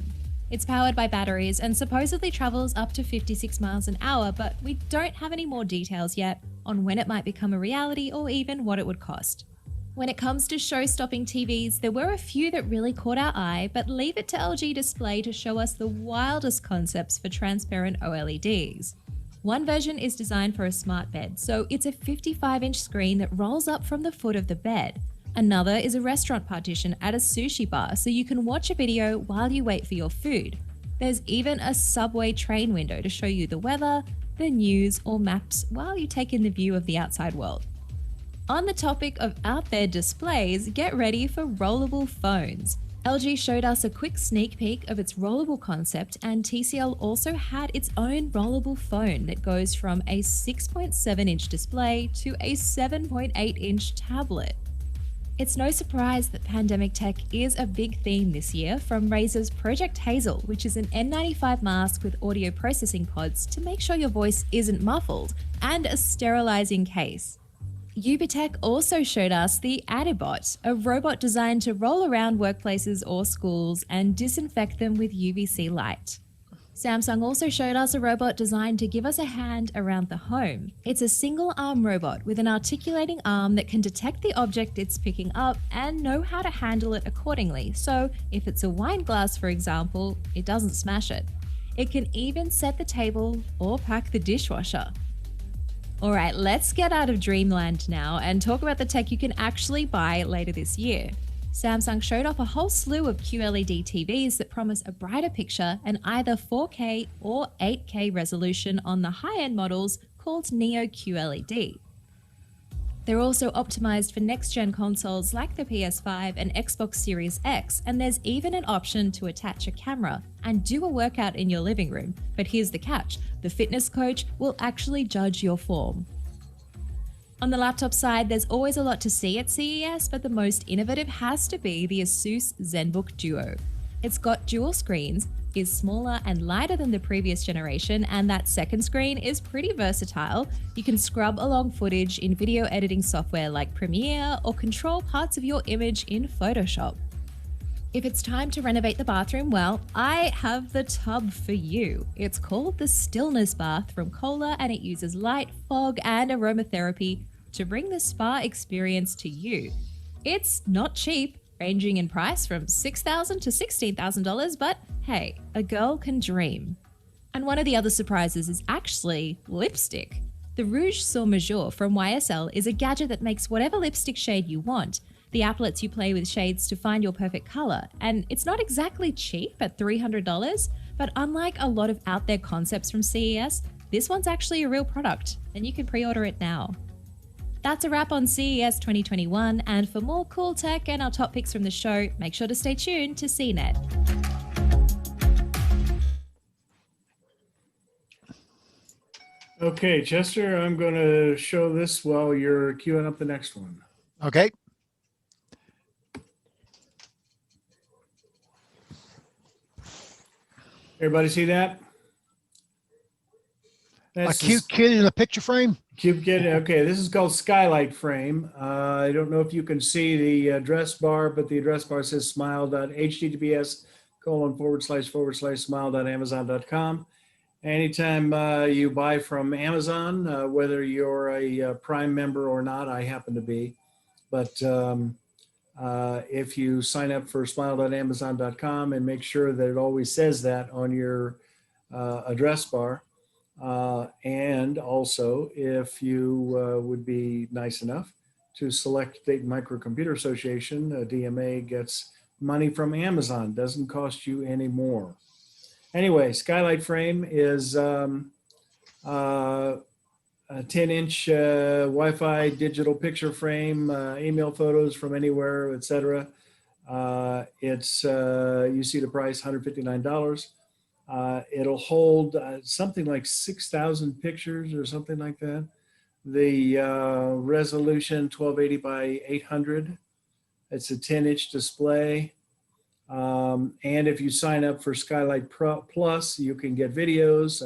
It's powered by batteries and supposedly travels up to 56 miles an hour, but we don't have any more details yet on when it might become a reality or even what it would cost. When it comes to show-stopping TVs, there were a few that really caught our eye, but leave it to LG Display to show us the wildest concepts for transparent OLEDs. One version is designed for a smart bed, so it's a 55-inch screen that rolls up from the foot of the bed. Another is a restaurant partition at a sushi bar, so you can watch a video while you wait for your food. There's even a subway train window to show you the weather, the news, or maps while you take in the view of the outside world. On the topic of out there displays, get ready for rollable phones. LG showed us a quick sneak peek of its rollable concept, and TCL also had its own rollable phone that goes from a 6.7-inch display to a 7.8-inch tablet. It's no surprise that pandemic tech is a big theme this year, from Razer's Project Hazel, which is an N95 mask with audio processing pods to make sure your voice isn't muffled, and a sterilizing case. Ubitech also showed us the Adibot, a robot designed to roll around workplaces or schools and disinfect them with UVC light. Samsung also showed us a robot designed to give us a hand around the home. It's a single-arm robot with an articulating arm that can detect the object it's picking up and know how to handle it accordingly, so if it's a wine glass, for example, it doesn't smash it. It can even set the table or pack the dishwasher. Alright, let's get out of dreamland now and talk about the tech you can actually buy later this year. Samsung showed off a whole slew of QLED TVs that promise a brighter picture and either 4K or 8K resolution on the high-end models called Neo QLED. They're also optimized for next-gen consoles like the PS5 and Xbox Series X, and there's even an option to attach a camera and do a workout in your living room. But here's the catch: the fitness coach will actually judge your form. On the laptop side, there's always a lot to see at CES, but the most innovative has to be the Asus ZenBook Duo. It's got dual screens, is smaller and lighter than the previous generation, and that second screen is pretty versatile. You can scrub along footage in video editing software like Premiere or control parts of your image in Photoshop. If it's time to renovate the bathroom, well, I have the tub for you. It's called the Stillness Bath from Kohler, and it uses light, fog, and aromatherapy to bring the spa experience to you. It's not cheap, ranging in price from $6,000 to $16,000, but hey, a girl can dream. And one of the other surprises is actually lipstick. The Rouge Sur Mesure from YSL is a gadget that makes whatever lipstick shade you want. The app lets you play with shades to find your perfect color, and it's not exactly cheap at $300, but unlike a lot of out there concepts from CES, this one's actually a real product, and you can pre-order it now. That's a wrap on CES 2021, and for more cool tech and our top picks from the show, make sure to stay tuned to CNET. Okay, Chester, I'm going to show this while you're queuing up the next one. Okay. Everybody see that? A That's cute kid in a picture frame. Cute kid. Okay, this is called Skylight Frame. I don't know if you can see the address bar, but the address bar says smile.https://smile.amazon.com. Anytime you buy from Amazon, whether you're a Prime member or not, I happen to be, but if you sign up for smile.amazon.com and make sure that it always says that on your address bar, and also if you would be nice enough to select Dayton Microcomputer Association, DMA gets money from Amazon, doesn't cost you any more. Anyway, skylight frame is a 10-inch Wi-Fi digital picture frame, email photos from anywhere, etc. It's you see the price, $159. It'll hold something like 6,000 pictures or something like that. The resolution 1280 by 800. It's a 10-inch display. And if you sign up for Skylight Plus, you can get videos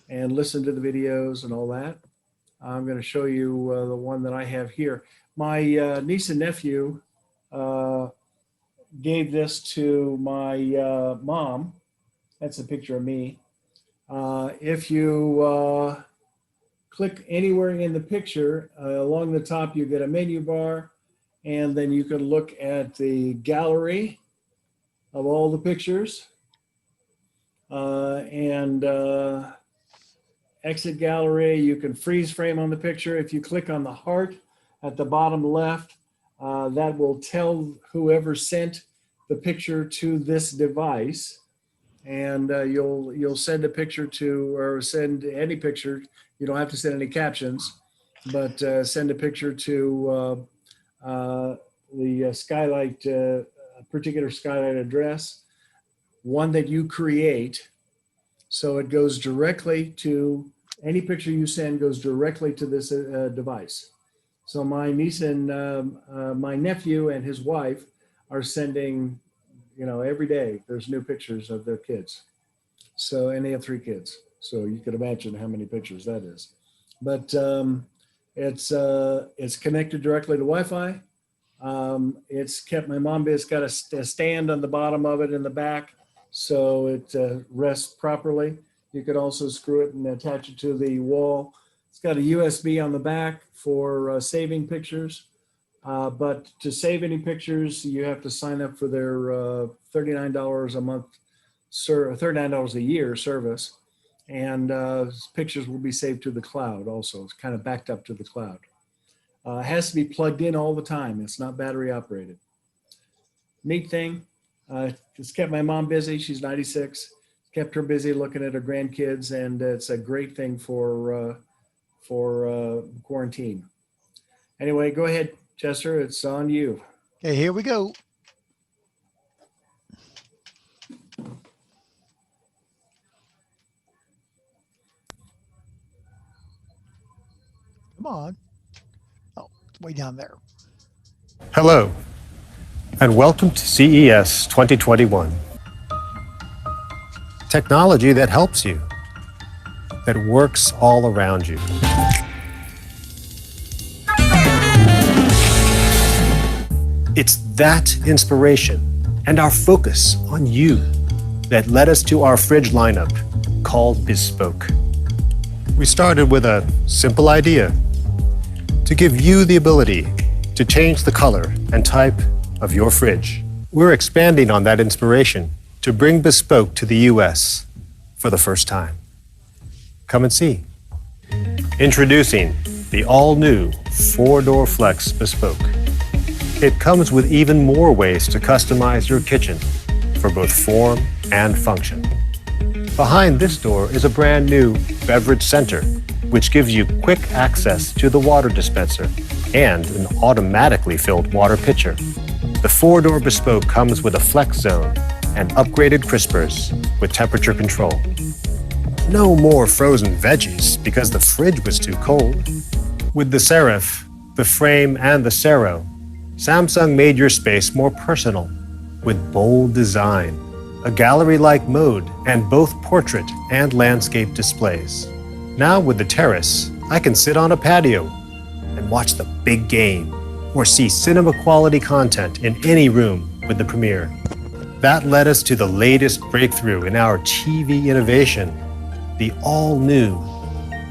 and listen to the videos and all that. I'm going to show you the one that I have here. My niece and nephew gave this to my mom. That's a picture of me. If you click anywhere in the picture, along the top you get a menu bar, and then you can look at the gallery of all the pictures, and exit gallery. You can freeze frame on the picture. If you click on the heart at the bottom left, that will tell whoever sent the picture to this device, and you'll send a picture to, or send any picture. You don't have to send any captions, but send a picture to the skylight, particular skylight address, one that you create. So it goes directly to, any picture you send goes directly to this device. So my niece and my nephew and his wife are sending, every day there's new pictures of their kids. So, and they have 3 kids. So you could imagine how many pictures that is. But it's connected directly to Wi-Fi. It's kept my mom, it's got a stand on the bottom of it in the back, so it rests properly. You could also screw it and attach it to the wall. It's got a USB on the back for saving pictures. But to save any pictures, you have to sign up for their $39 a month, $39 a year service. And pictures will be saved to the cloud also. It's kind of backed up to the cloud. It has to be plugged in all the time. It's not battery operated. Neat thing. It's kept my mom busy. She's 96. Kept her busy looking at her grandkids, and it's a great thing for quarantine. Anyway, go ahead, Chester. It's on you. Okay, here we go. Come on. Oh, it's way down there. Hello, and welcome to CES 2021. Technology that helps you, that works all around you. It's that inspiration and our focus on you that led us to our fridge lineup called Bespoke. We started with a simple idea to give you the ability to change the color and type of your fridge. We're expanding on that inspiration to bring Bespoke to the US for the first time. Come and see. Introducing the all-new 4-door Flex Bespoke. It comes with even more ways to customize your kitchen for both form and function. Behind this door is a brand new beverage center, which gives you quick access to the water dispenser and an automatically filled water pitcher. The 4-door Bespoke comes with a flex zone and upgraded crispers with temperature control. No more frozen veggies because the fridge was too cold. With the Serif, the Frame, and the Sero, Samsung made your space more personal with bold design, a gallery-like mode, and both portrait and landscape displays. Now with the Terrace, I can sit on a patio and watch the big game or see cinema-quality content in any room with the Premiere. That led us to the latest breakthrough in our TV innovation, the all-new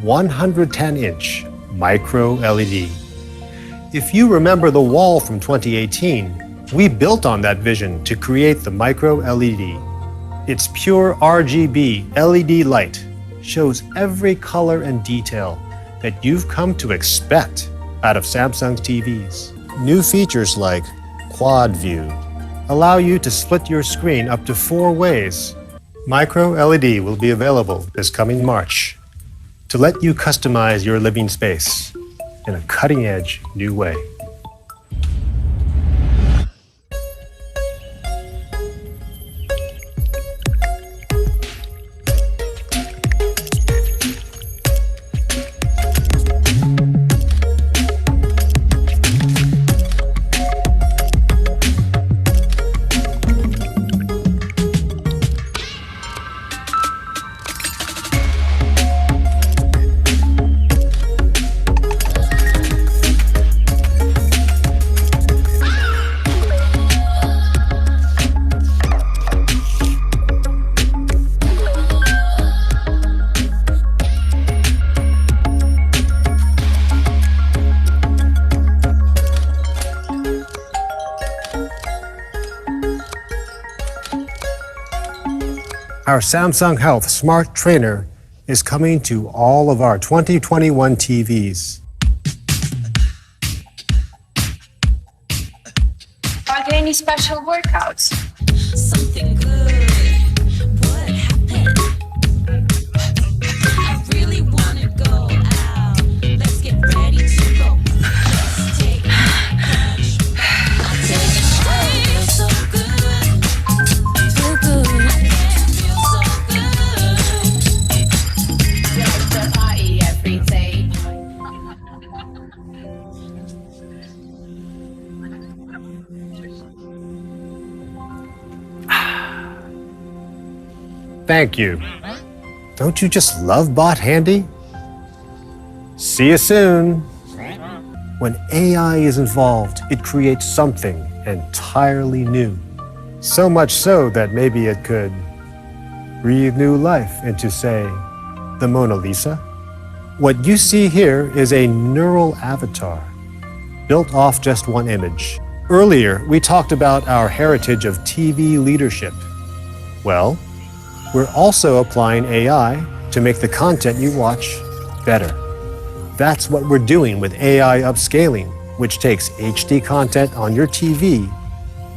110-inch micro LED. If you remember the wall from 2018, we built on that vision to create the micro LED. Its pure RGB LED light shows every color and detail that you've come to expect out of Samsung's TVs. New features like Quad View allow you to split your screen up to 4 ways Micro LED will be available this coming March to let you customize your living space in a cutting-edge new way. Our Samsung Health Smart Trainer is coming to all of our 2021 TVs. Are there any special workouts? Something good. What happened? I really wanna go out. Let's get ready to go. Let's take crunch. I'm taking a feel so good. Feel good. I can feel so good. Just the party every day. Thank you. Don't you just love Bot Handy? See you soon. When AI is involved, it creates something entirely new. So much so that maybe it could breathe new life into, say, the Mona Lisa. What you see here is a neural avatar built off just one image. Earlier, we talked about our heritage of TV leadership. Well, we're also applying AI to make the content you watch better. That's what we're doing with AI upscaling, which takes HD content on your TV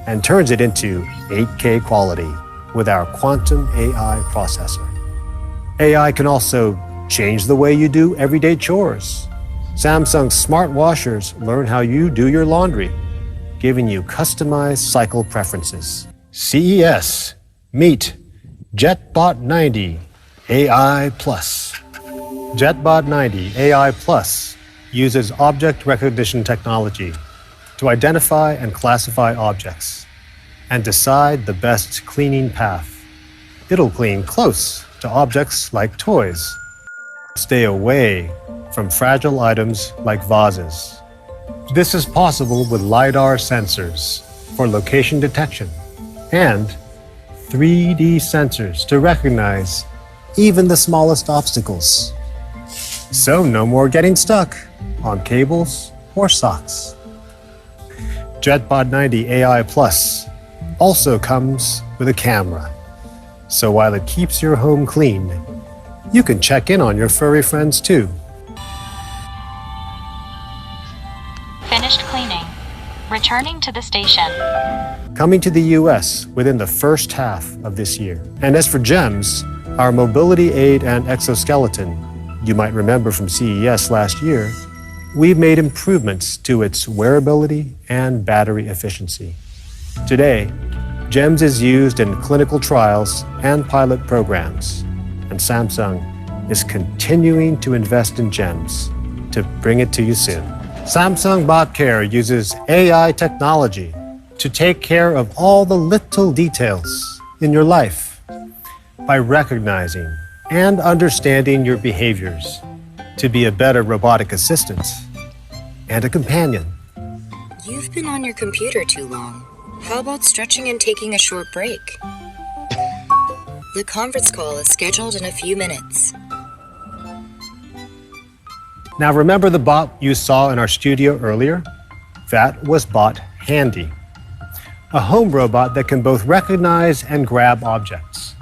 and turns it into 8K quality with our quantum AI processor. AI can also change the way you do everyday chores. Samsung smart washers learn how you do your laundry, giving you customized cycle preferences. CES, meet JetBot 90 AI Plus. JetBot 90 AI Plus uses object recognition technology to identify and classify objects and decide the best cleaning path. It'll clean close to objects like toys. Stay away from fragile items like vases. This is possible with LiDAR sensors for location detection and 3D sensors to recognize even the smallest obstacles. So no more getting stuck on cables or socks. JetBot 90 AI Plus also comes with a camera. So while it keeps your home clean, you can check in on your furry friends too. Finished cleaning. Returning to the station. Coming to the US within the first half of this year. And as for GEMS, our mobility aid and exoskeleton, you might remember from CES last year, we've made improvements to its wearability and battery efficiency. Today, GEMS is used in clinical trials and pilot programs, and Samsung is continuing to invest in GEMS to bring it to you soon. Samsung Bot Care uses AI technology to take care of all the little details in your life by recognizing and understanding your behaviors to be a better robotic assistant and a companion. You've been on your computer too long. How about stretching and taking a short break? The conference call is scheduled in a few minutes. Now remember the bot you saw in our studio earlier? That was Bot Handy, a home robot that can both recognize and grab objects.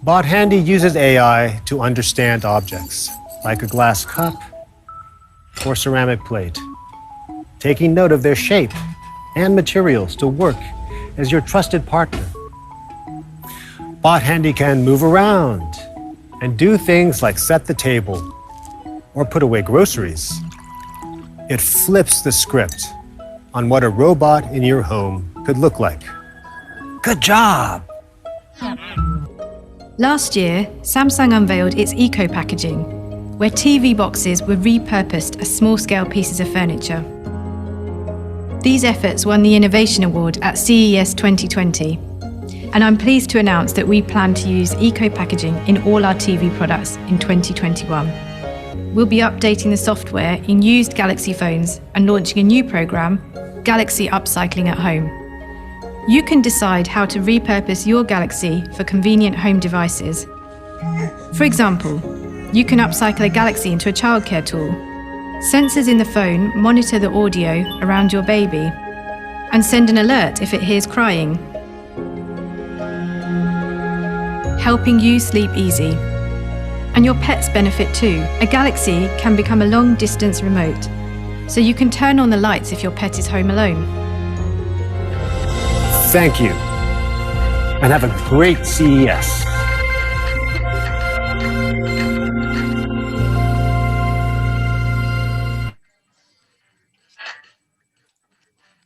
Bot Handy uses AI to understand objects, like a glass cup or ceramic plate, taking note of their shape and materials to work as your trusted partner. Bot Handy can move around and do things like set the table or put away groceries. It flips the script on what a robot in your home could look like. Good job! Last year, Samsung unveiled its eco packaging, where TV boxes were repurposed as small-scale pieces of furniture. These efforts won the Innovation Award at CES 2020, and I'm pleased to announce that we plan to use eco packaging in all our TV products in 2021. We'll be updating the software in used Galaxy phones and launching a new program, Galaxy Upcycling at Home. You can decide how to repurpose your Galaxy for convenient home devices. For example, you can upcycle a Galaxy into a childcare tool. Sensors in the phone monitor the audio around your baby and send an alert if it hears crying, helping you sleep easy. And your pets benefit too. A Galaxy can become a long-distance remote, so you can turn on the lights if your pet is home alone. Thank you, and have a great CES.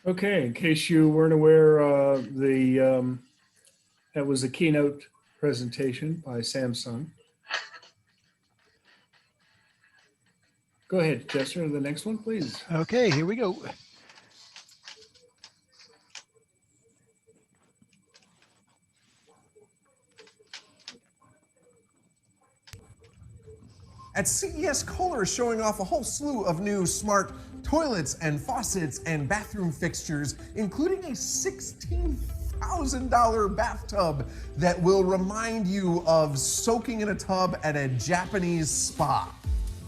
Okay, in case you weren't aware, that was a keynote presentation by Samsung. Go ahead, Chester, the next one, please. Okay, here we go. At CES, Kohler is showing off a whole slew of new smart toilets and faucets and bathroom fixtures, including a $16,000 bathtub that will remind you of soaking in a tub at a Japanese spa.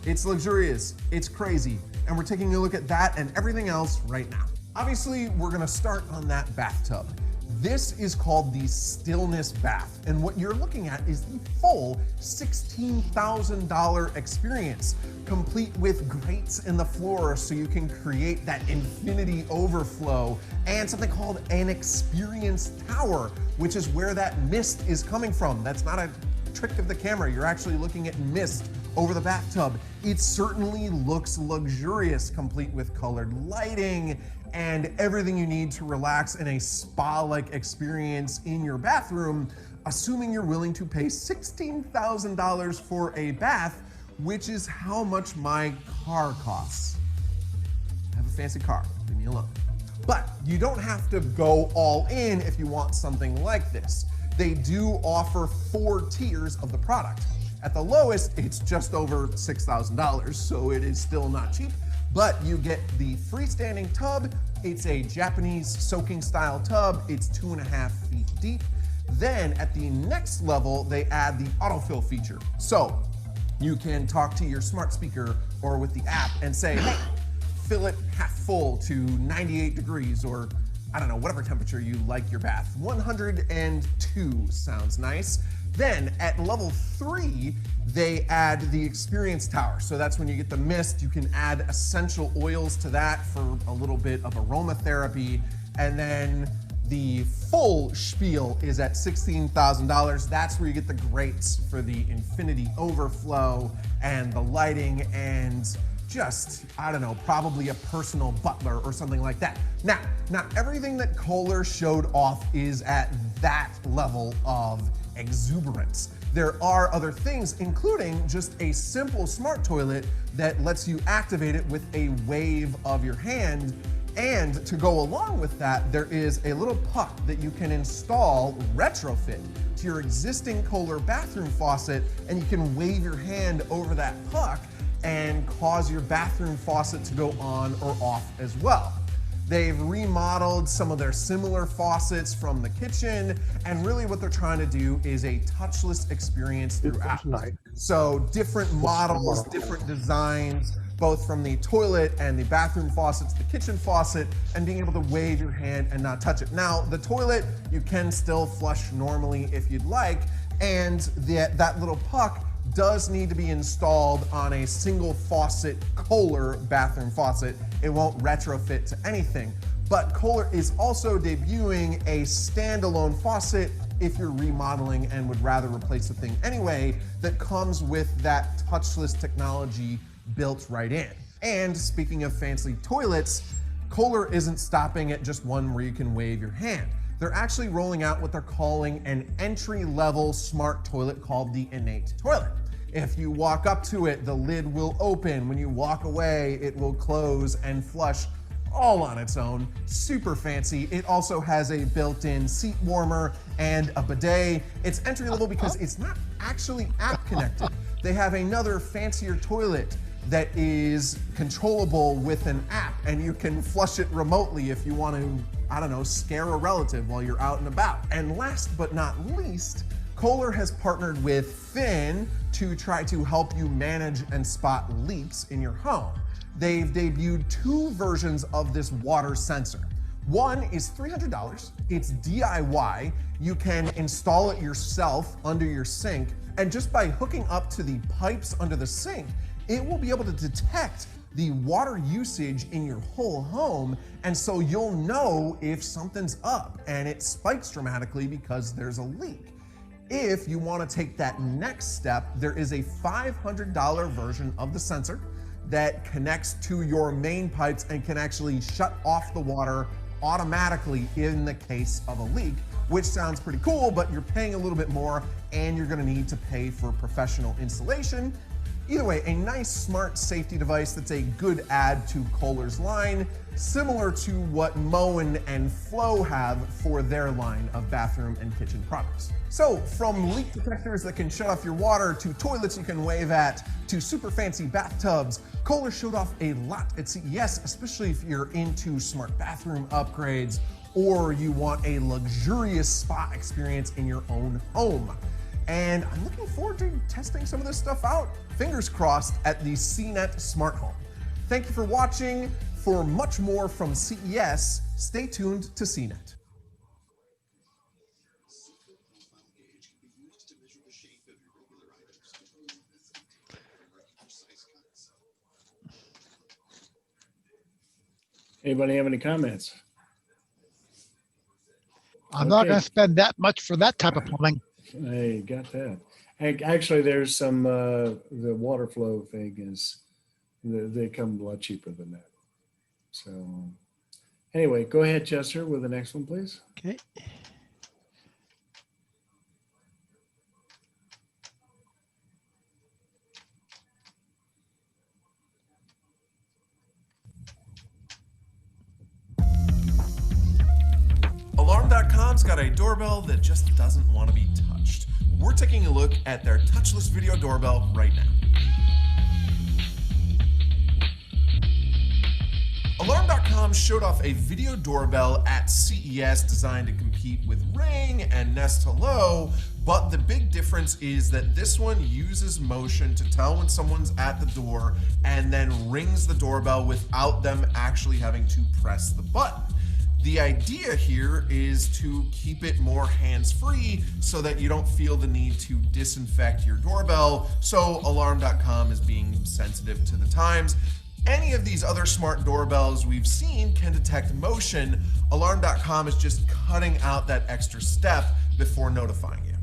It's luxurious, it's crazy, and we're taking a look at that and everything else right now. Obviously, we're gonna start on that bathtub. This is called the Stillness Bath, and what you're looking at is the full $16,000 experience, complete with grates in the floor so you can create that infinity overflow, and something called an experience tower, which is where that mist is coming from. That's not a trick of the camera. You're actually looking at mist over the bathtub. It certainly looks luxurious, complete with colored lighting and everything you need to relax in a spa-like experience in your bathroom, assuming you're willing to pay $16,000 for a bath, which is how much my car costs. I have a fancy car, leave me alone. But you don't have to go all in if you want something like this. They do offer 4 tiers of the product. At the lowest, it's just over $6,000, so it is still not cheap. But you get the freestanding tub. It's a Japanese soaking style tub. It's 2.5 feet deep. Then at the next level, they add the autofill feature. So you can talk to your smart speaker or with the app and say, hey, fill it half full to 98 degrees, or I don't know, whatever temperature you like your bath. 102 sounds nice. Then at level 3, they add the experience tower. So that's when you get the mist. You can add essential oils to that for a little bit of aromatherapy. And then the full spiel is at $16,000. That's where you get the grates for the infinity overflow and the lighting and just, I don't know, probably a personal butler or something like that. Now, not everything that Kohler showed off is at that level of exuberance. There are other things, including just a simple smart toilet that lets you activate it with a wave of your hand. And to go along with that, there is a little puck that you can install, retrofit, to your existing Kohler bathroom faucet, and you can wave your hand over that puck and cause your bathroom faucet to go on or off as well. They've remodeled some of their similar faucets from the kitchen, and really what they're trying to do is a touchless experience throughout. So different models, different designs, both from the toilet and the bathroom faucets, the kitchen faucet, and being able to wave your hand and not touch it. Now, the toilet, you can still flush normally if you'd like, and that little puck does need to be installed on a single faucet Kohler bathroom faucet It won't retrofit to anything. But Kohler is also debuting a standalone faucet if you're remodeling and would rather replace the thing anyway, that comes with that touchless technology built right in. And speaking of fancy toilets, Kohler isn't stopping at just one where you can wave your hand. They're actually rolling out what they're calling an entry-level smart toilet called the Innate Toilet. If you walk up to it, the lid will open. When you walk away, it will close and flush all on its own. Super fancy. It also has a built-in seat warmer and a bidet. It's entry level because it's not actually app connected. They have another fancier toilet that is controllable with an app, and you can flush it remotely if you want to, I don't know, scare a relative while you're out and about. And last but not least, Kohler has partnered with Finn to try to help you manage and spot leaks in your home. They've debuted 2 versions of this water sensor. One is $300, it's DIY. You can install it yourself under your sink, and just by hooking up to the pipes under the sink, it will be able to detect the water usage in your whole home, and so you'll know if something's up, and it spikes dramatically because there's a leak. If you want to take that next step, there is a $500 version of the sensor that connects to your main pipes and can actually shut off the water automatically in the case of a leak, which sounds pretty cool, but you're paying a little bit more and you're going to need to pay for professional installation. Either way, a nice smart safety device that's a good add to Kohler's line, similar to what Moen and Flow have for their line of bathroom and kitchen products. So from leak detectors that can shut off your water, to toilets you can wave at, to super fancy bathtubs, Kohler showed off a lot at CES, especially if you're into smart bathroom upgrades or you want a luxurious spa experience in your own home. And I'm looking forward to testing some of this stuff out, fingers crossed, at the CNET Smart Home. Thank you for watching. For much more from CES, stay tuned to CNET. Anybody have any comments? I'm not going to spend that much for that type of plumbing. I got that. Actually, there's some, the water flow thing is, they come a lot cheaper than that. So anyway, go ahead, Chester, with the next one, please. Okay. Alarm.com's got a doorbell that just doesn't want to be touched. We're taking a look at their touchless video doorbell right now. Alarm.com showed off a video doorbell at CES designed to compete with Ring and Nest Hello, but the big difference is that this one uses motion to tell when someone's at the door and then rings the doorbell without them actually having to press the button. The idea here is to keep it more hands-free so that you don't feel the need to disinfect your doorbell, so Alarm.com is being sensitive to the times. Any of these other smart doorbells we've seen can detect motion. Alarm.com is just cutting out that extra step before notifying you.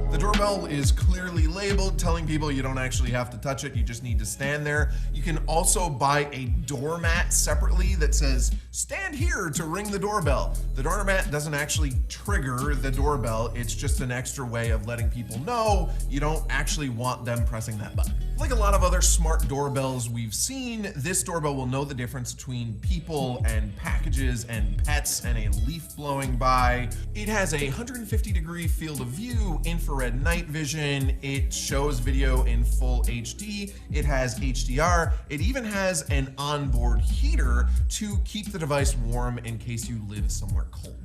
The doorbell is clearly labeled, telling people you don't actually have to touch it, you just need to stand there. You can also buy a doormat separately that says, stand here to ring the doorbell. The doormat doesn't actually trigger the doorbell, it's just an extra way of letting people know you don't actually want them pressing that button. Like a lot of other smart doorbells we've seen, this doorbell will know the difference between people and packages and pets and a leaf blowing by. It has a 150-degree field of view, infrared night vision, it shows video in full HD, it has HDR, it even has an onboard heater to keep the device warm in case you live somewhere cold.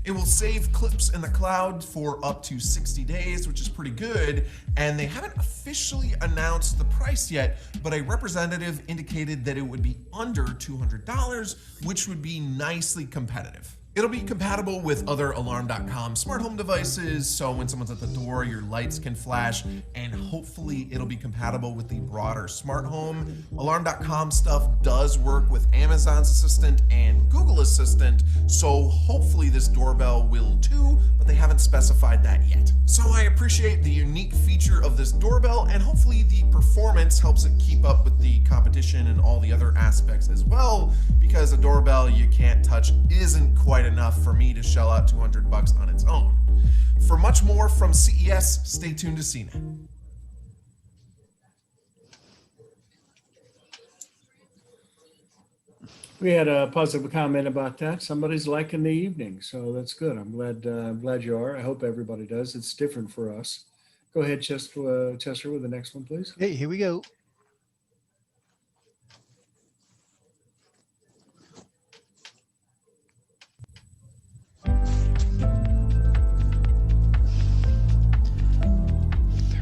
It will save clips in the cloud for up to 60 days, which is pretty good, and they haven't officially announced the price yet, but a representative indicated that it would be under $200, which would be nicely competitive. It'll be compatible with other Alarm.com smart home devices, so when someone's at the door, your lights can flash, and hopefully it'll be compatible with the broader smart home. Alarm.com stuff does work with Amazon's Assistant and Google Assistant, so hopefully this doorbell will too, but they haven't specified that yet. So I appreciate the unique feature of this doorbell, and hopefully the performance helps it keep up with the competition and all the other aspects as well, because a doorbell you can't touch isn't quite enough for me to shell out $200 on its own. For much more from CES, stay tuned to CNET. We had a positive comment about that. Somebody's liking the evening, so that's good. I'm glad you are. I hope everybody does. It's different for us. Go ahead, Chester, with the next one, please. Hey, here we go.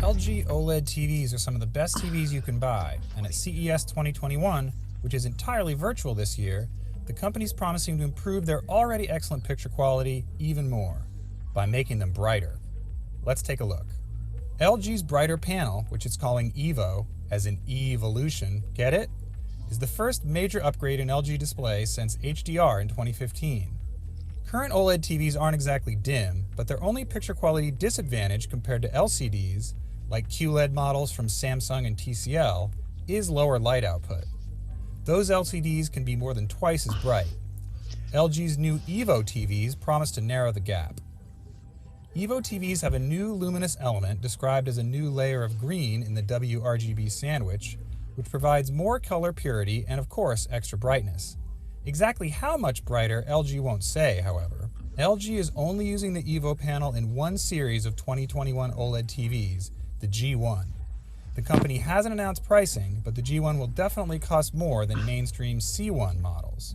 LG OLED TVs are some of the best TVs you can buy, and at CES 2021, which is entirely virtual this year, the company's promising to improve their already excellent picture quality even more by making them brighter. Let's take a look. LG's brighter panel, which it's calling EVO, as in evolution, get it? Is the first major upgrade in LG displays since HDR in 2015. Current OLED TVs aren't exactly dim, but their only picture quality disadvantage compared to LCDs, like QLED models from Samsung and TCL, is lower light output. Those LCDs can be more than twice as bright. LG's new EVO TVs promise to narrow the gap. EVO TVs have a new luminous element described as a new layer of green in the WRGB sandwich, which provides more color purity and, of course, extra brightness. Exactly how much brighter, LG won't say, however. LG is only using the EVO panel in one series of 2021 OLED TVs, the G1. The company hasn't announced pricing, but the G1 will definitely cost more than mainstream C1 models.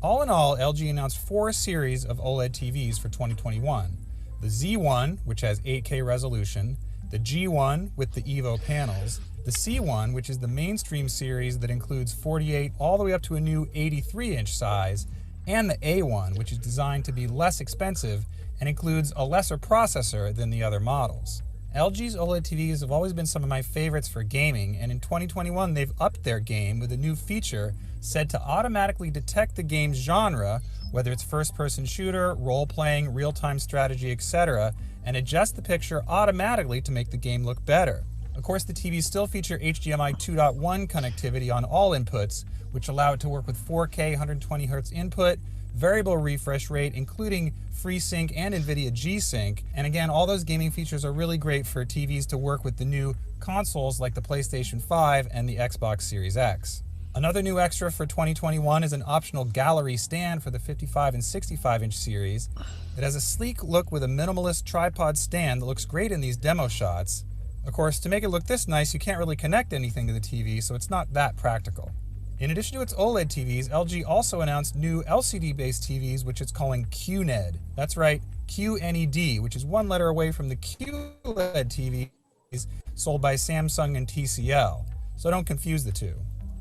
All in all, LG announced 4 series of OLED TVs for 2021. The Z1, which has 8K resolution, the G1 with the EVO panels, the C1, which is the mainstream series that includes 48 all the way up to a new 83-inch size, and the A1, which is designed to be less expensive and includes a lesser processor than the other models. LG's OLED TVs have always been some of my favorites for gaming, and in 2021 they've upped their game with a new feature said to automatically detect the game's genre, whether it's first-person shooter, role-playing, real-time strategy, etc., and adjust the picture automatically to make the game look better. Of course, the TVs still feature HDMI 2.1 connectivity on all inputs, which allow it to work with 4K 120Hz input, variable refresh rate, including FreeSync and NVIDIA G-Sync. And again, all those gaming features are really great for TVs to work with the new consoles like the PlayStation 5 and the Xbox Series X. Another new extra for 2021 is an optional gallery stand for the 55 and 65-inch series. It has a sleek look with a minimalist tripod stand that looks great in these demo shots. Of course, to make it look this nice, you can't really connect anything to the TV, so it's not that practical. In addition to its OLED TVs, LG also announced new LCD-based TVs, which it's calling QNED. That's right, QNED, which is one letter away from the QLED TVs sold by Samsung and TCL. So don't confuse the two.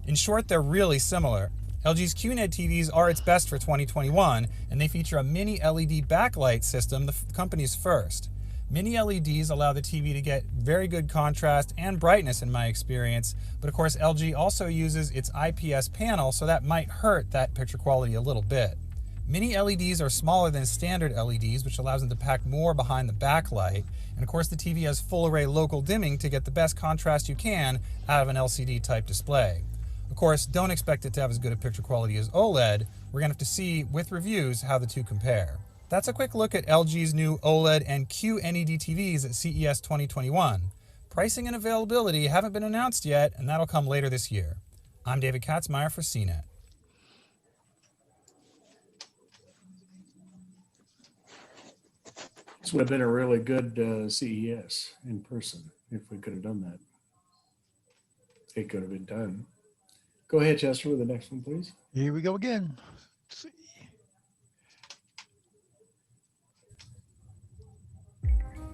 In short, they're really similar. LG's QNED TVs are its best for 2021, and they feature a mini LED backlight system, the company's first. Mini LEDs allow the TV to get very good contrast and brightness in my experience, but of course LG also uses its IPS panel, so that might hurt that picture quality a little bit. Mini LEDs are smaller than standard LEDs, which allows them to pack more behind the backlight, and of course the TV has full array local dimming to get the best contrast you can out of an LCD type display. Of course, don't expect it to have as good a picture quality as OLED. We're going to have to see with reviews how the two compare. That's a quick look at LG's new OLED and QNED TVs at CES 2021. Pricing and availability haven't been announced yet, and that'll come later this year. I'm David Katzmeyer for CNET. This would have been a really good CES in person if we could have done that. It could have been done. Go ahead, Chester, with the next one, please. Here we go again. Let's see.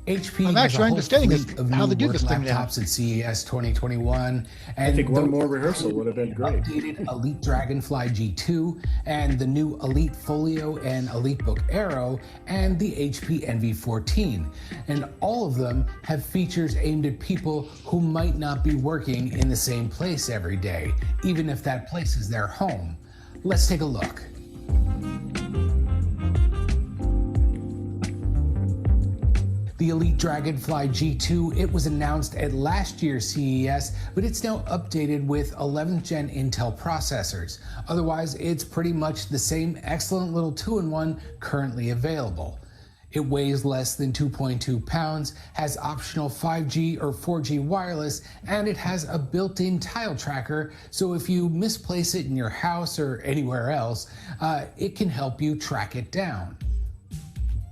HP I'm has actually a whole understanding is fleet of how new they do work this thing now. laptops at CES 2021. I think one those more rehearsal would have been great. Updated Elite Dragonfly G2 and the new Elite Folio and EliteBook Aero and the HP NV14. And all of them have features aimed at people who might not be working in the same place every day, even if that place is their home. Let's take a look. The Elite Dragonfly G2, it was announced at last year's CES, but it's now updated with 11th gen Intel processors. Otherwise, it's pretty much the same excellent little 2-in-1 currently available. It weighs less than 2.2 pounds, has optional 5G or 4G wireless, and it has a built-in tile tracker, so if you misplace it in your house or anywhere else, it can help you track it down.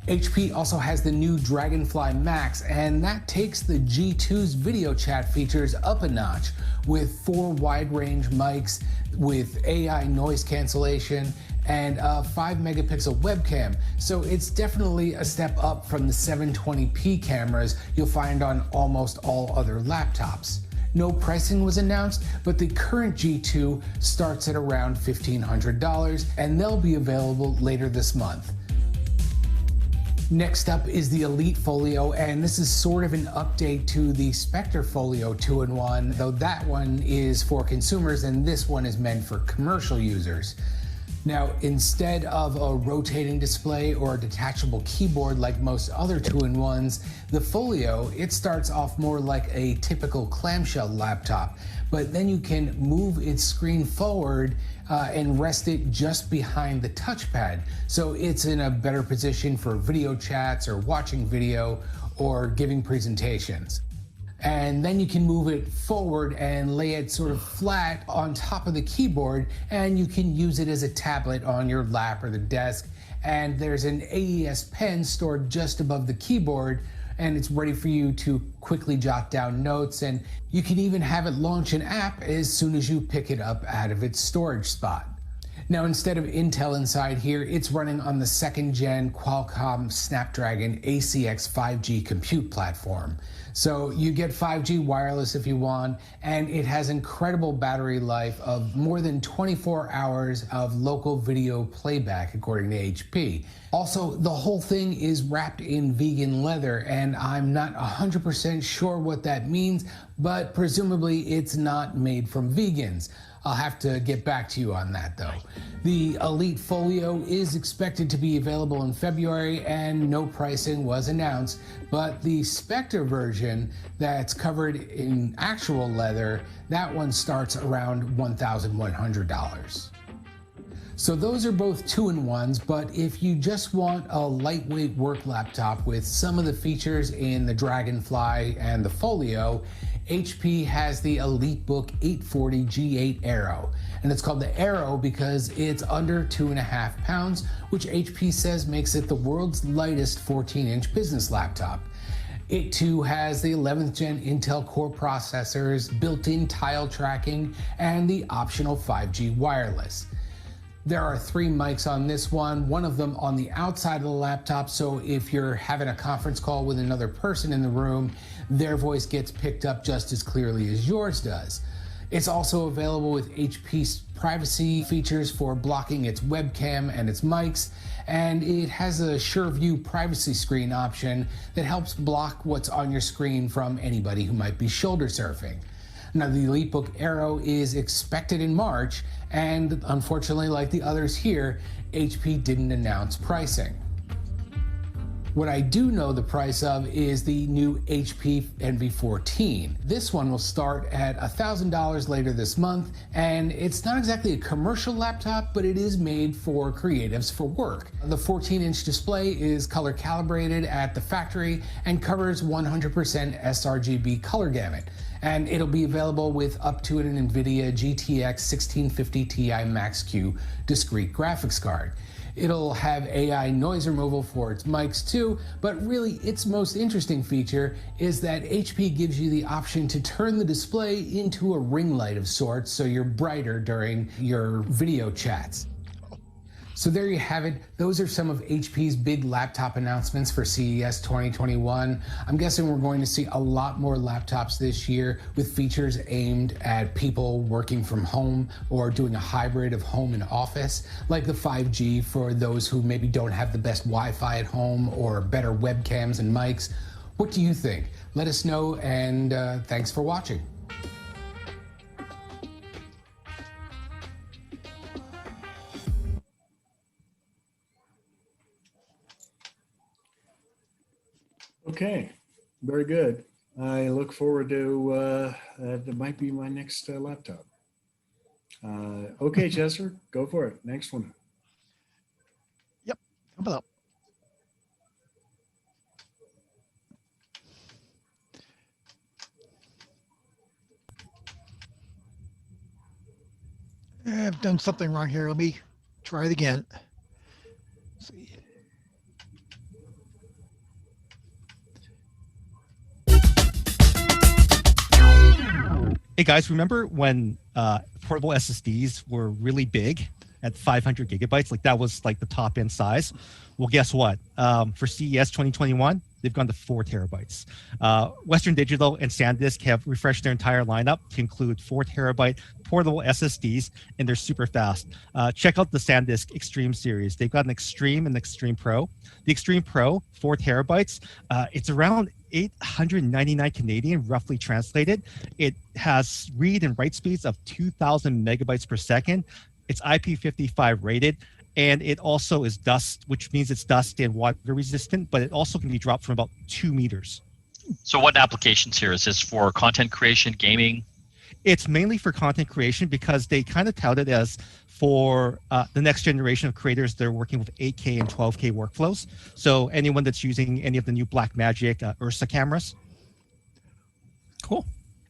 HP also has the new Dragonfly Max, and that takes the G2's video chat features up a notch with 4 wide-range mics with AI noise cancellation and a 5 megapixel webcam. So it's definitely a step up from the 720p cameras you'll find on almost all other laptops. No pricing was announced, but the current G2 starts at around $1,500, and they'll be available later this month. Next up is the Elite Folio, and this is sort of an update to the Spectre Folio 2-in-1, though that one is for consumers and this one is meant for commercial users. Now, instead of a rotating display or a detachable keyboard like most other 2-in-1s, the Folio, it starts off more like a typical clamshell laptop, but then you can move its screen forward and rest it just behind the touchpad. So it's in a better position for video chats or watching video or giving presentations. And then you can move it forward and lay it sort of flat on top of the keyboard, and you can use it as a tablet on your lap or the desk. And there's an AES pen stored just above the keyboard, and it's ready for you to quickly jot down notes, and you can even have it launch an app as soon as you pick it up out of its storage spot. Now, instead of Intel inside here, it's running on the 2nd gen Qualcomm Snapdragon ACX 5G compute platform. So you get 5G wireless if you want, and it has incredible battery life of more than 24 hours of local video playback, according to HP. Also, the whole thing is wrapped in vegan leather, and I'm not 100% sure what that means, but presumably it's not made from vegans. I'll have to get back to you on that though. The Elite Folio is expected to be available in February and no pricing was announced, but the Spectre version that's covered in actual leather, that one starts around $1,100. So those are both 2-in-1s, but if you just want a lightweight work laptop with some of the features in the Dragonfly and the Folio, HP has the EliteBook 840 G8 Aero. And it's called the Aero because it's under 2.5 pounds, which HP says makes it the world's lightest 14-inch business laptop. It too has the 11th gen Intel Core processors, built-in tile tracking, and the optional 5G wireless. There are 3 mics on this one of them on the outside of the laptop, so if you're having a conference call with another person in the room, their voice gets picked up just as clearly as yours does. It's also available with HP's privacy features for blocking its webcam and its mics, and it has a SureView privacy screen option that helps block what's on your screen from anybody who might be shoulder surfing. Now, the EliteBook Aero is expected in March, and unfortunately, like the others here, HP didn't announce pricing. What I do know the price of is the new HP NV14. This one will start at $1,000 later this month, and it's not exactly a commercial laptop, but it is made for creatives for work. The 14-inch display is color calibrated at the factory and covers 100% sRGB color gamut. And it'll be available with up to an NVIDIA GTX 1650 Ti Max-Q discrete graphics card. It'll have AI noise removal for its mics too, but really its most interesting feature is that HP gives you the option to turn the display into a ring light of sorts so you're brighter during your video chats. So there you have it. Those are some of HP's big laptop announcements for CES 2021. I'm guessing we're going to see a lot more laptops this year with features aimed at people working from home or doing a hybrid of home and office, like the 5G for those who maybe don't have the best Wi-Fi at home or better webcams and mics. What do you think? Let us know, and thanks for watching. Okay, very good. I look forward to, that might be my next laptop. Okay, Chester, go for it. Next one. Yep, coming up. I've done something wrong here. Let me try it again. Let's see. Hey guys, remember when portable SSDs were really big at 500 gigabytes? Like that was like the top end size. Well, guess what? For CES 2021, they've gone to 4 terabytes. Western Digital and SanDisk have refreshed their entire lineup to include 4 terabyte portable SSDs, and they're super fast. Check out the SanDisk Extreme series. They've got an Extreme and Extreme Pro. The Extreme Pro, 4 terabytes, it's around 899 Canadian, roughly translated. It has read and write speeds of 2,000 megabytes per second. It's IP55 rated, and it also is dust, which means it's dust and water resistant, but it also can be dropped from about 2 meters. So what applications here? Is this for content creation, gaming? It's mainly for content creation because they kind of tout it as for the next generation of creators. They're working with 8K and 12K workflows. So anyone that's using any of the new Blackmagic Ursa cameras. Cool.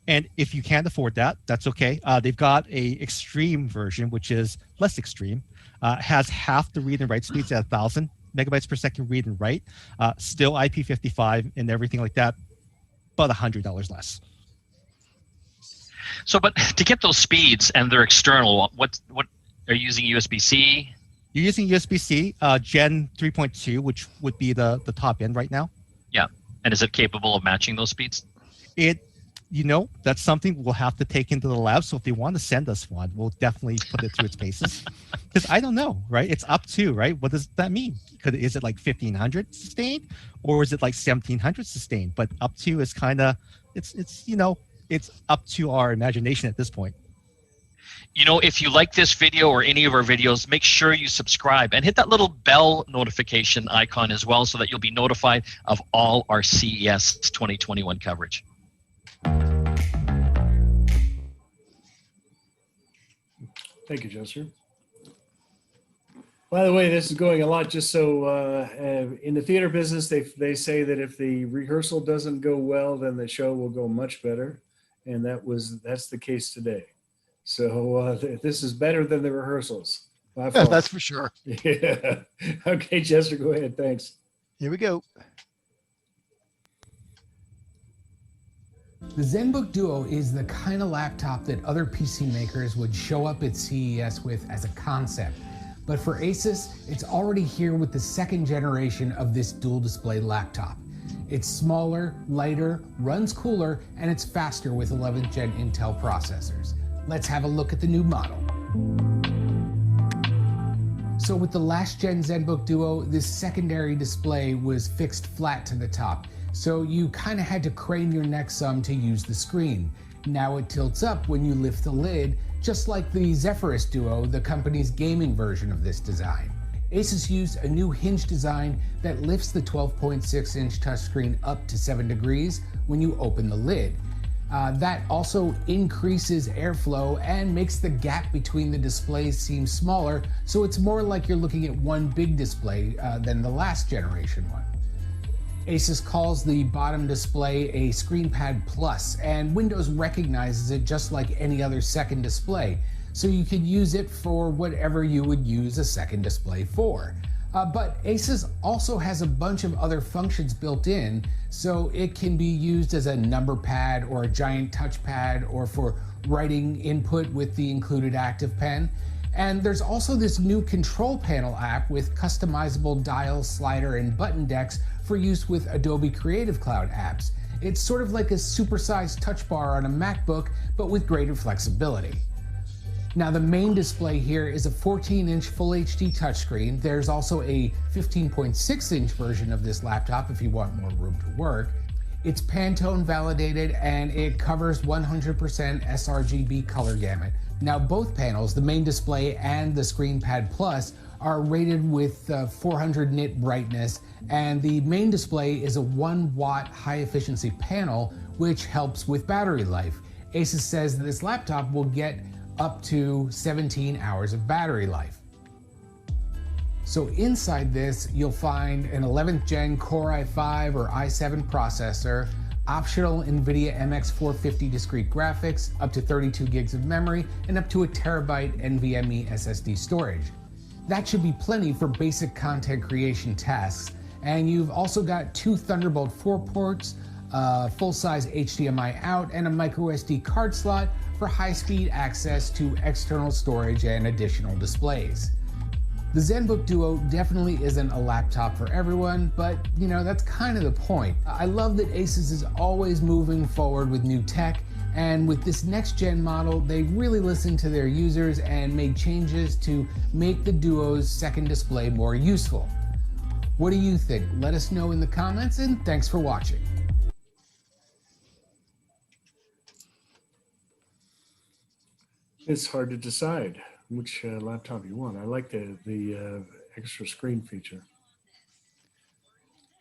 And if you can't afford that, that's okay. They've got a extreme version, which is less extreme, has half the read and write speeds at 1,000 megabytes per second read and write, still IP55 and everything like that, but $100 less. So, but to get those speeds and they're external, what are you using? USB-C? You're using USB-C, Gen 3.2, which would be the top end right now. Yeah. And is it capable of matching those speeds? That's something we'll have to take into the lab. So if they want to send us one, we'll definitely put it through its paces. Because I don't know, right? It's up to, right? What does that mean? Is it like 1,500 sustained, or is it like 1,700 sustained? But up to is kind of, it's up to our imagination at this point. If you like this video or any of our videos, make sure you subscribe and hit that little bell notification icon as well so that you'll be notified of all our CES 2021 coverage. Thank you, Chester. By the way, this is going a lot just so in the theater business, they say that if the rehearsal doesn't go well, then the show will go much better. And that's the case today. So this is better than the rehearsals. By far. That's for sure. Yeah. Okay, Chester, go ahead. Thanks. Here we go. The ZenBook Duo is the kind of laptop that other PC makers would show up at CES with as a concept. But for Asus, it's already here with the 2nd generation of this dual display laptop. It's smaller, lighter, runs cooler, and it's faster with 11th gen Intel processors. Let's have a look at the new model. So with the last gen ZenBook Duo, this secondary display was fixed flat to the top. So you kind of had to crane your neck some to use the screen. Now it tilts up when you lift the lid, just like the Zephyrus Duo, the company's gaming version of this design. Asus used a new hinge design that lifts the 12.6-inch touchscreen up to 7 degrees when you open the lid. That also increases airflow and makes the gap between the displays seem smaller, so it's more like you're looking at one big display than the last generation one. Asus calls the bottom display a ScreenPad Plus, and Windows recognizes it just like any other second display, so you can use it for whatever you would use a second display for. But Asus also has a bunch of other functions built in, so it can be used as a number pad or a giant touchpad or for writing input with the included Active Pen. And there's also this new control panel app with customizable dial, slider, and button decks for use with Adobe Creative Cloud apps. It's sort of like a supersized touch bar on a MacBook, but with greater flexibility. Now the main display here is a 14-inch Full HD touchscreen. There's also a 15.6-inch version of this laptop if you want more room to work. It's Pantone validated and it covers 100% sRGB color gamut. Now both panels, the main display and the ScreenPad Plus, are rated with 400 nit brightness, and the main display is a 1 watt high efficiency panel which helps with battery life. Asus says that this laptop will get up to 17 hours of battery life. So inside this, you'll find an 11th gen Core i5 or i7 processor, optional NVIDIA MX450 discrete graphics, up to 32 gigs of memory, and up to a terabyte NVMe SSD storage. That should be plenty for basic content creation tasks. And you've also got 2 Thunderbolt 4 ports, full-size HDMI out, and a microSD card slot for high-speed access to external storage and additional displays. The ZenBook Duo definitely isn't a laptop for everyone, but you know, that's kind of the point. I love that Asus is always moving forward with new tech, and with this next gen model, they really listened to their users and made changes to make the Duo's second display more useful. What do you think? Let us know in the comments, and thanks for watching. It's hard to decide which laptop you want. I like the extra screen feature.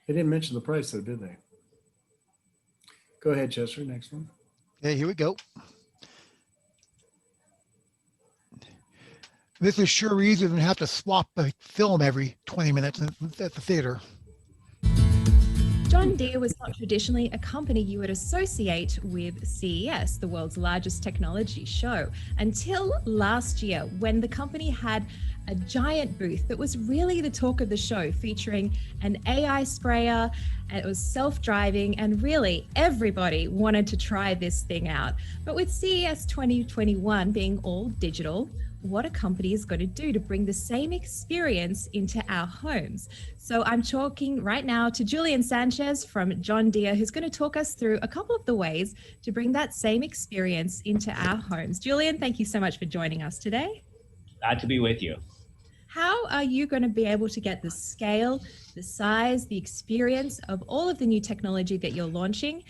They didn't mention the price though, did they? Go ahead, Chester, next one. Okay, here we go. This is sure easier than have to swap a film every 20 minutes at the theater. John Deere was not traditionally a company you would associate with CES, the world's largest technology show, until last year when the company had a giant booth that was really the talk of the show, featuring an AI sprayer, and it was self-driving, and really everybody wanted to try this thing out. But with CES 2021 being all digital, what a company is going to do to bring the same experience into our homes. So I'm talking right now to Julian Sanchez from John Deere, who's going to talk us through a couple of the ways to bring that same experience into our homes. Julian, thank you so much for joining us today. Glad to be with you. How are you going to be able to get the scale, the size, the experience of all of the new technology that you're launching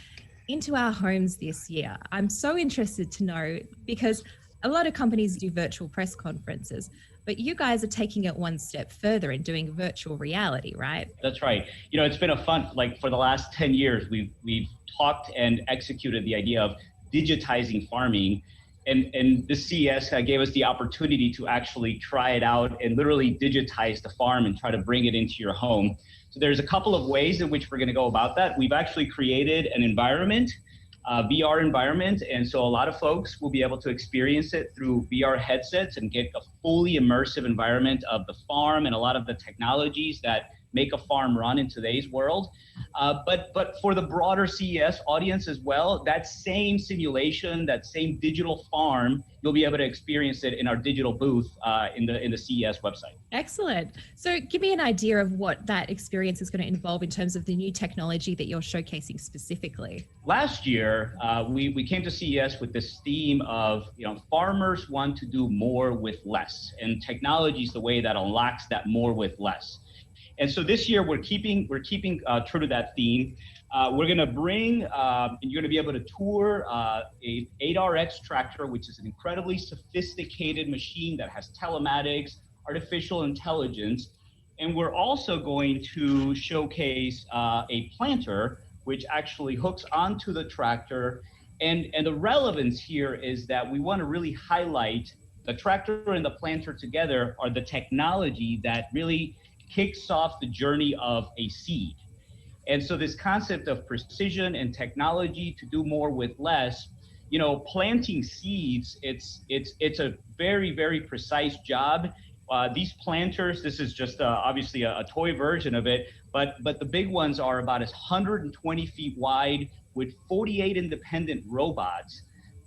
into our homes this year? I'm so interested to know, because a lot of companies do virtual press conferences, but you guys are taking it one step further and doing virtual reality, right? That's right. You know, it's been a fun, like for the last 10 years, we've talked and executed the idea of digitizing farming. And the CES gave us the opportunity to actually try it out and literally digitize the farm and try to bring it into your home. So there's a couple of ways in which we're going to go about that. We've actually created an environment, VR environment, and so a lot of folks will be able to experience it through VR headsets and get a fully immersive environment of the farm and a lot of the technologies that make a farm run in today's world. But for the broader CES audience as well, that same simulation, that same digital farm, you'll be able to experience it in our digital booth in the CES website. Excellent. So give me an idea of what that experience is going to involve in terms of the new technology that you're showcasing specifically. Last year, we came to CES with this theme of, you know, farmers want to do more with less, and technology is the way that unlocks that more with less. And so this year we're keeping true to that theme. We're going to bring, and you're going to be able to tour a 8RX tractor, which is an incredibly sophisticated machine that has telematics, artificial intelligence. And we're also going to showcase a planter, which actually hooks onto the tractor. And the relevance here is that we want to really highlight the tractor and the planter together are the technology that really kicks off the journey of a seed. And so this concept of precision and technology to do more with less, you know, planting seeds, it's a very, very precise job. These planters, this is just obviously a toy version of it, but the big ones are about 120 feet wide with 48 independent robots.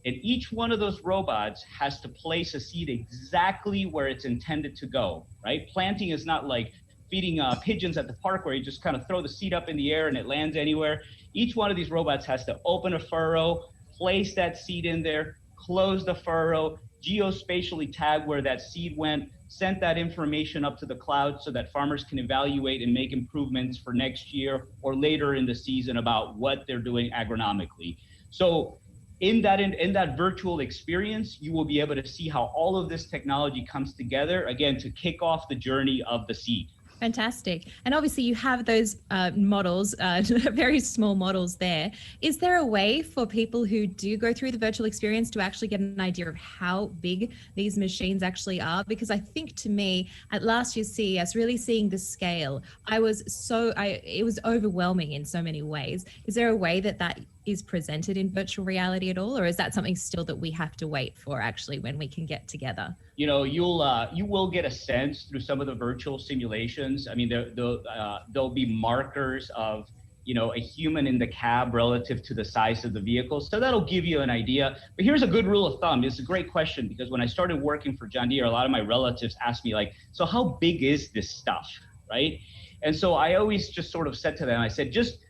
And each one of those robots has to place a seed exactly where it's intended to go, right? Planting is not like feeding pigeons at the park where you just kind of throw the seed up in the air and it lands anywhere. Each one of these robots has to open a furrow, place that seed in there, close the furrow, geospatially tag where that seed went, sent that information up to the cloud so that farmers can evaluate and make improvements for next year or later in the season about what they're doing agronomically. So in that virtual experience, you will be able to see how all of this technology comes together, again, to kick off the journey of the seed. Fantastic. And obviously you have those models, very small models there. Is there a way for people who do go through the virtual experience to actually get an idea of how big these machines actually are? Because I think, to me, at last year's CES, really seeing the scale, it was overwhelming in so many ways. Is there a way that is presented in virtual reality at all? Or is that something still that we have to wait for actually when we can get together? You know, you will get a sense through some of the virtual simulations. I mean, there'll be markers of, you know, a human in the cab relative to the size of the vehicle. So that'll give you an idea. But here's a good rule of thumb. It's a great question, because when I started working for John Deere, a lot of my relatives asked me, like, so how big is this stuff, right? And so I always just sort of said to them, I said, just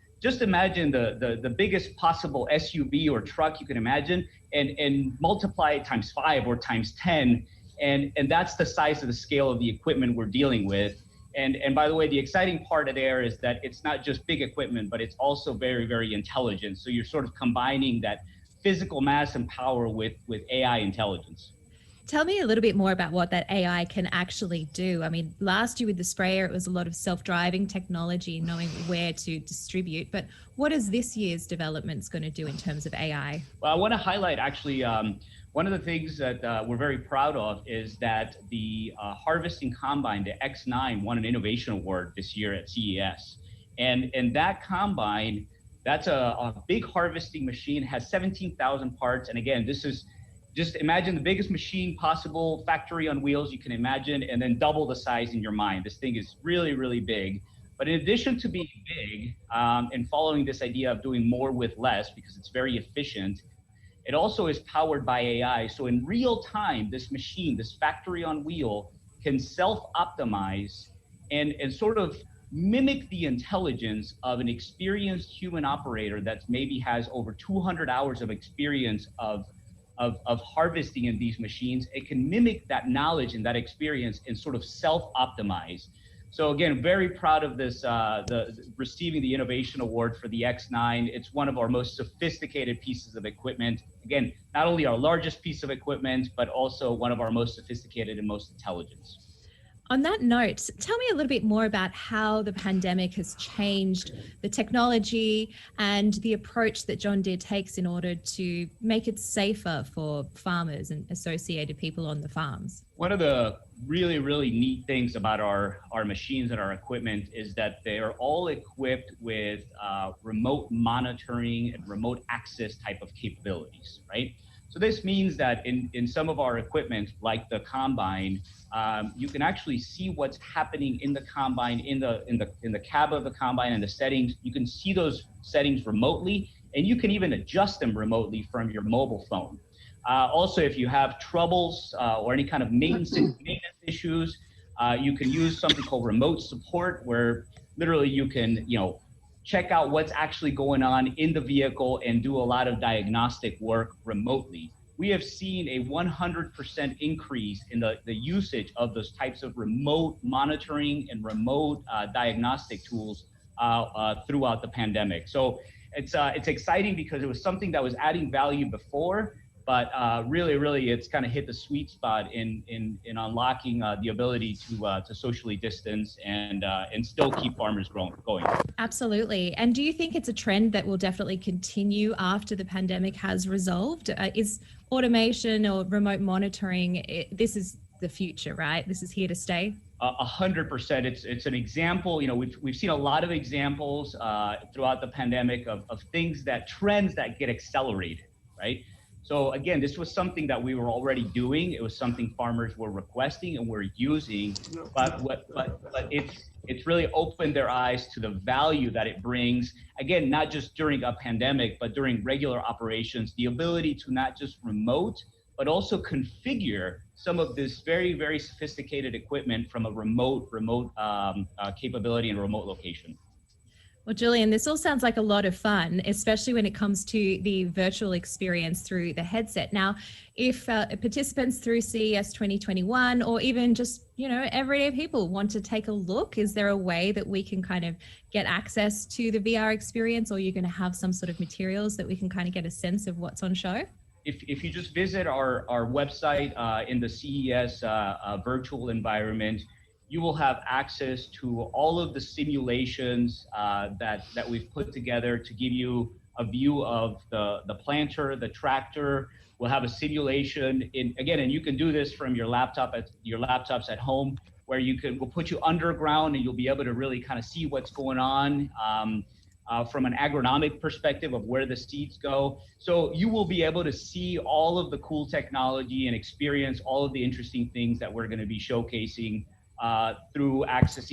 imagine the biggest possible SUV or truck you can imagine, and multiply it times 5 or times 10. And that's the size of the scale of the equipment we're dealing with. And by the way, the exciting part of there is that it's not just big equipment, but it's also very, very intelligent. So you're sort of combining that physical mass and power with AI intelligence. Tell me a little bit more about what that AI can actually do. I mean, last year with the sprayer, it was a lot of self-driving technology, knowing where to distribute. But what is this year's developments going to do in terms of AI? Well, I want to highlight actually one of the things that we're very proud of is that the harvesting combine, the X9, won an innovation award this year at CES. And that combine, that's a big harvesting machine, has 17,000 parts. And again, this is just imagine the biggest machine possible, factory on wheels you can imagine, and then double the size in your mind. This thing is really, really big. But in addition to being big and following this idea of doing more with less, because it's very efficient, it also is powered by AI. So in real time, this machine, this factory on wheel, can self-optimize and sort of mimic the intelligence of an experienced human operator that maybe has over 200 hours of experience of harvesting in these machines. It can mimic that knowledge and that experience and sort of self-optimize. So again, very proud of this, receiving the innovation award for the X9. It's one of our most sophisticated pieces of equipment. Again, not only our largest piece of equipment, but also one of our most sophisticated and most intelligent. On that note, tell me a little bit more about how the pandemic has changed the technology and the approach that John Deere takes in order to make it safer for farmers and associated people on the farms. One of the really, really neat things about our machines and our equipment is that they are all equipped with remote monitoring and remote access type of capabilities, right? So this means that in some of our equipment, like the combine, you can actually see what's happening in the combine, in the cab of the combine and the settings. You can see those settings remotely, and you can even adjust them remotely from your mobile phone. Also, if you have troubles or any kind of maintenance issues, you can use something called remote support, where literally you can, check out what's actually going on in the vehicle and do a lot of diagnostic work remotely. We have seen a 100% increase in the usage of those types of remote monitoring and remote diagnostic tools throughout the pandemic. So it's exciting because it was something that was adding value before, but really it's kind of hit the sweet spot in unlocking the ability to socially distance and still keep farmers going. Absolutely. And do you think it's a trend that will definitely continue after the pandemic has resolved? Is automation or remote monitoring, this is the future, right? This is here to stay? 100%. It's an example. We've seen a lot of examples throughout the pandemic of trends that get accelerated, right? So again, this was something that we were already doing. It was something farmers were requesting and were using, but it's really opened their eyes to the value that it brings. Again, not just during a pandemic, but during regular operations, the ability to not just remote, but also configure some of this very, very sophisticated equipment from a remote capability and remote location. Well, Julian, this all sounds like a lot of fun, especially when it comes to the virtual experience through the headset. Now, if participants through CES 2021 or even just, everyday people want to take a look, is there a way that we can kind of get access to the VR experience, or you're going to have some sort of materials that we can kind of get a sense of what's on show? If you just visit our website in the CES virtual environment, you will have access to all of the simulations that we've put together to give you a view of the planter, the tractor. We'll have a simulation and you can do this from your laptops at home, where we'll put you underground and you'll be able to really kind of see what's going on from an agronomic perspective of where the seeds go. So you will be able to see all of the cool technology and experience all of the interesting things that we're going to be showcasing through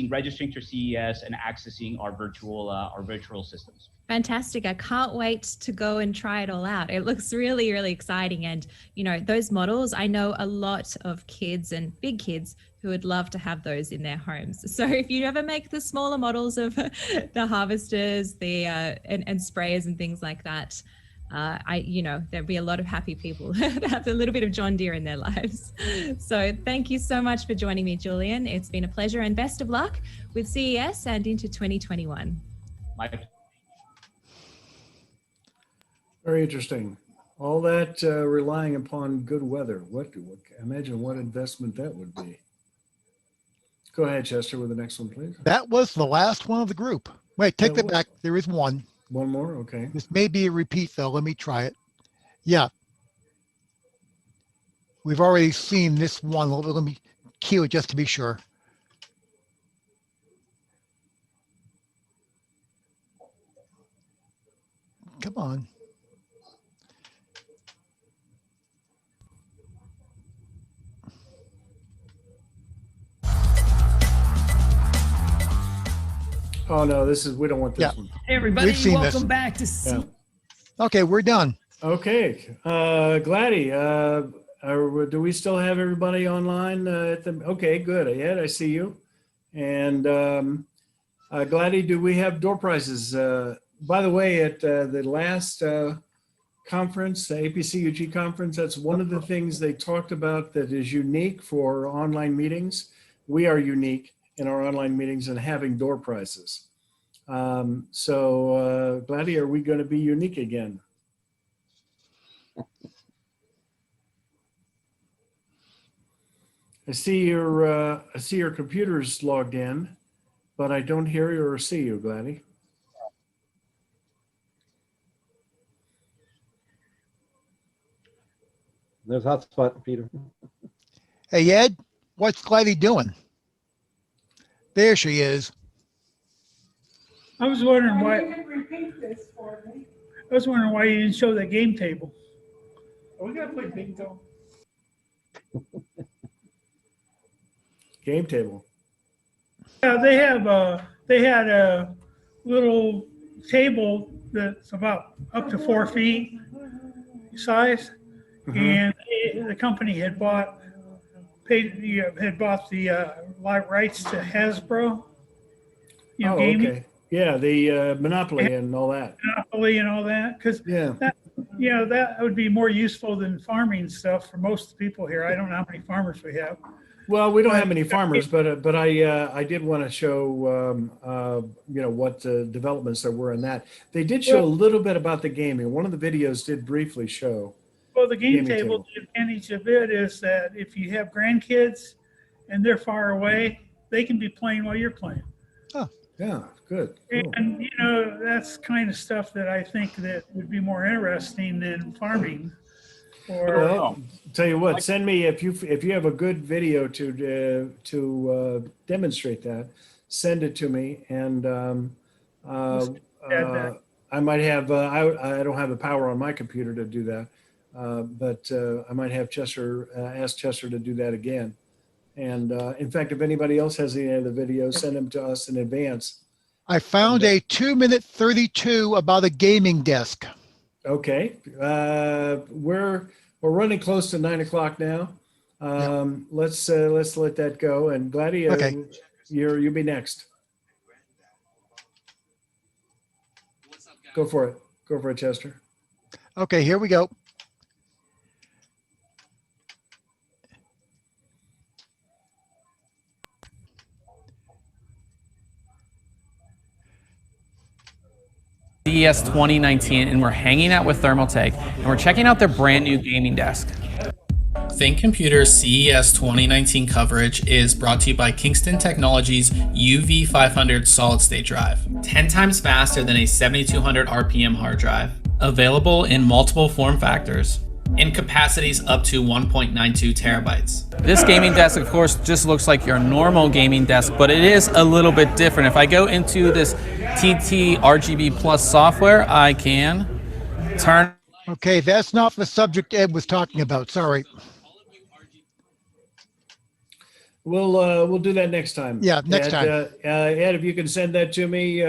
registering to CES and accessing our virtual systems. Fantastic. I can't wait to go and try it all out. It looks really, really exciting. And, those models, I know a lot of kids and big kids who would love to have those in their homes. So if you ever make the smaller models of the harvesters, and sprayers and things like that, there'd be a lot of happy people that have a little bit of John Deere in their lives. So thank you so much for joining me, Julian. It's been a pleasure, and best of luck with CES and into 2021. Very interesting. All that relying upon good weather. Imagine what investment that would be. Go ahead, Chester, with the next one, please. That was the last one of the group. Wait, take that back. There is one. One more? Okay. This may be a repeat, though. Let me try it. Yeah. We've already seen this one. Let me cue it just to be sure. Come on. Oh no, we don't want this one. Hey everybody, We've seen welcome this. back to see. Yeah. Okay, we're done. Okay, Gladdy, do we still have everybody online? Okay, good. Ed, I see you. And Gladdy, do we have door prizes? By the way, at the last conference, the APCUG conference, that's one of the things they talked about that is unique for online meetings. We are unique in our online meetings and having door prizes. So Gladdy, are we going to be unique again? I see your computer's logged in, but I don't hear you or see you, Gladdy. There's hotspot, Peter. Hey, Ed, what's Gladdy doing? There she is. I was wondering why. You can repeat this for me. I was wondering why you didn't show the game table. Are we gonna play bingo? Game table. Yeah, they had a little table that's about up to 4 feet size, and the company had bought the rights to Hasbro. Gaming. Okay. Yeah, the Monopoly and all that. Monopoly and all that, because that would be more useful than farming stuff for most people here. I don't know how many farmers we have. Well, we don't have many farmers, but I did want to show what developments there were in that. They did show a little bit about the gaming. One of the videos did briefly show. Well, the game table, the advantage of it is that if you have grandkids and they're far away, they can be playing while you're playing. Oh, yeah, good. Cool. And that's kind of stuff that I think that would be more interesting than farming. Well, tell you what, send me if you have a good video to demonstrate that, send it to me, and I might have I don't have the power on my computer to do that, But I might have Chester, ask Chester to do that again. And in fact, if anybody else has any of the videos, send them to us in advance. I found a 2-minute 32 about a gaming desk. Okay. We're running close to 9 o'clock now. Let's let that go. And Gladys, Okay. you'll be next. Go for it. Go for it, Chester. Okay, here we go. CES 2019, and we're hanging out with Thermaltake, and we're checking out their brand new gaming desk. Think Computer's CES 2019 coverage is brought to you by Kingston Technologies UV500 solid state drive. 10 times faster than a 7200 RPM hard drive. Available in multiple form factors. In capacities up to 1.92 terabytes. This gaming desk, of course, just looks like your normal gaming desk, but it is a little bit different. If I go into this TT RGB Plus software, I can turn. Okay, that's not the subject Ed was talking about. Sorry. We'll do that next time. Yeah, next time. Ed, if you can send that to me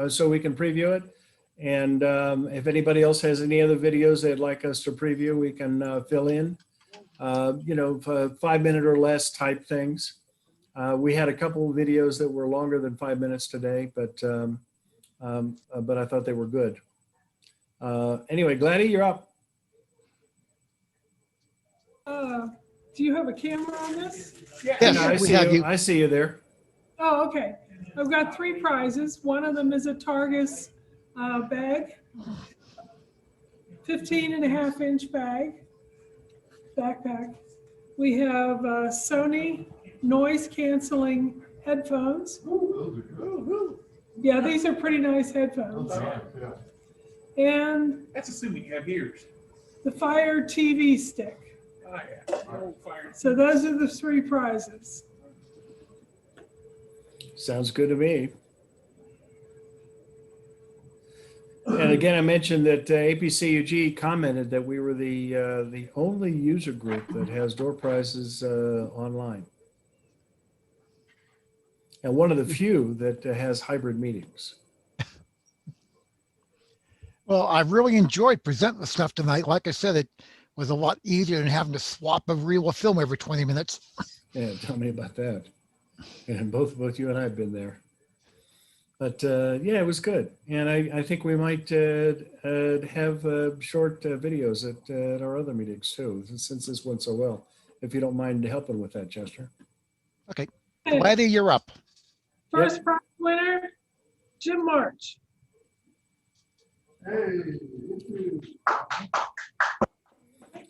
so we can preview it. And if anybody else has any other videos they'd like us to preview, we can fill in, 5-minute or less type things. We had a couple of videos that were longer than 5 minutes today, but I thought they were good. Anyway, Gladys, you're up. Do you have a camera on this? Yes, I see you there. Oh, okay. I've got 3 prizes. One of them is a Targus bag, 15.5-inch backpack. We have Sony noise canceling headphones. Yeah, these are pretty nice headphones. And that's assuming you have ears. The Fire TV stick. Oh, yeah. So those are the 3 prizes. Sounds good to me. And again, I mentioned that APCUG commented that we were the only user group that has door prizes online. And one of the few that has hybrid meetings. Well, I really enjoyed presenting the stuff tonight. Like I said, it was a lot easier than having to swap a reel of film every 20 minutes. Yeah, tell me about that. And both you and I have been there. But yeah, it was good. And I think we might have short videos at our other meetings too, since this went so well. If you don't mind helping with that, Chester. Okay. Gladys, you're up. First prize winner, Jim March.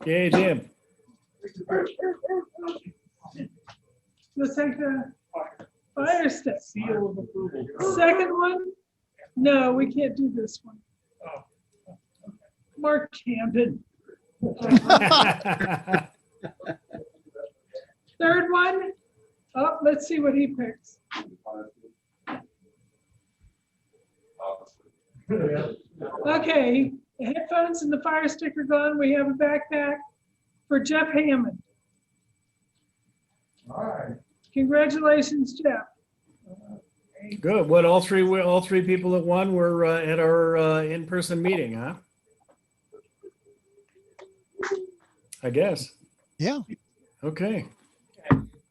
Yay, Jim. Let's take the Fire stick. Seal of approval. Second one? No, we can't do this one. Mark Camden. Third one? Oh, let's see what he picks. Okay, the headphones and the Fire stick are gone. We have a backpack for Jeff Hammond. All right. Congratulations, Jeff. Good. What, all three people that won were at our in-person meeting, huh? I guess. Yeah. Okay.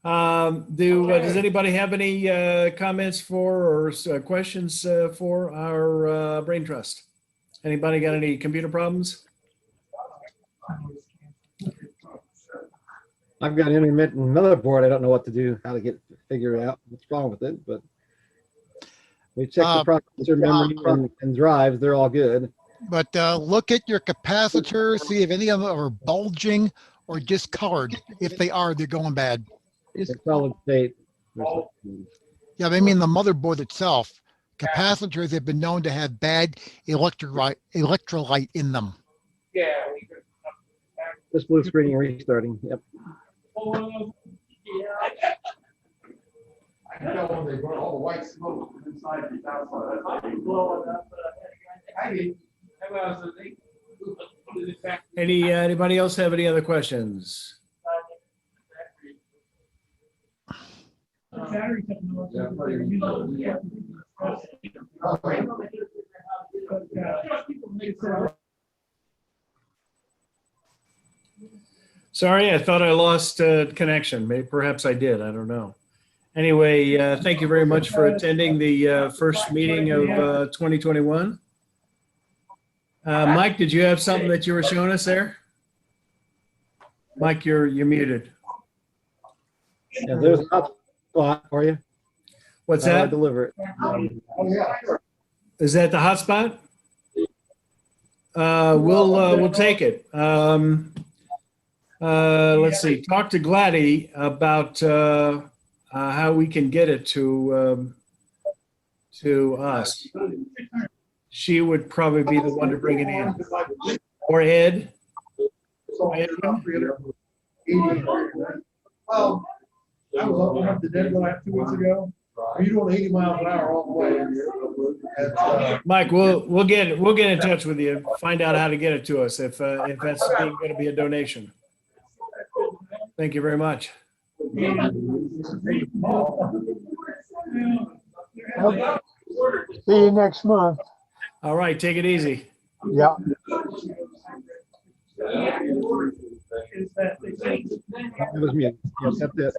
Does anybody have any comments for or questions for our brain trust? Anybody got any computer problems? I've got an intermittent motherboard. I don't know what to do, how to figure out what's wrong with it, but we checked the processor memory and drives. They're all good. But look at your capacitors, see if any of them are bulging or discolored. If they are, they're going bad. It's solid state. Yeah, I mean the motherboard itself. Capacitors have been known to have bad electrolyte in them. Yeah. Just blue screening and restarting. Yep. I know when they brought all the white smoke from inside the outside. I didn't blow it up, but I did. Anybody else have any other questions? Battery technology. They're using- Sorry, I thought I lost connection. Maybe perhaps I did. I don't know. Anyway, thank you very much for attending the first meeting of 2021. Mike, did you have something that you were showing us there? Mike, you're muted. Yeah, there's a hotspot for you. What's How do I that? deliver it? Is that the hotspot? We'll take it. Let's see. Talk to Gladdy about how we can get it to us. She would probably be the one to bring it in, or Ed. Well, I was up to Denver like 2 weeks ago. Are you doing 80 miles an hour all the way? Mike, we'll get in touch with you. Find out how to get it to us if that's going to be a donation. Thank you very much. See you next month. All right, take it easy. Yeah. That was me. Yes, that's it.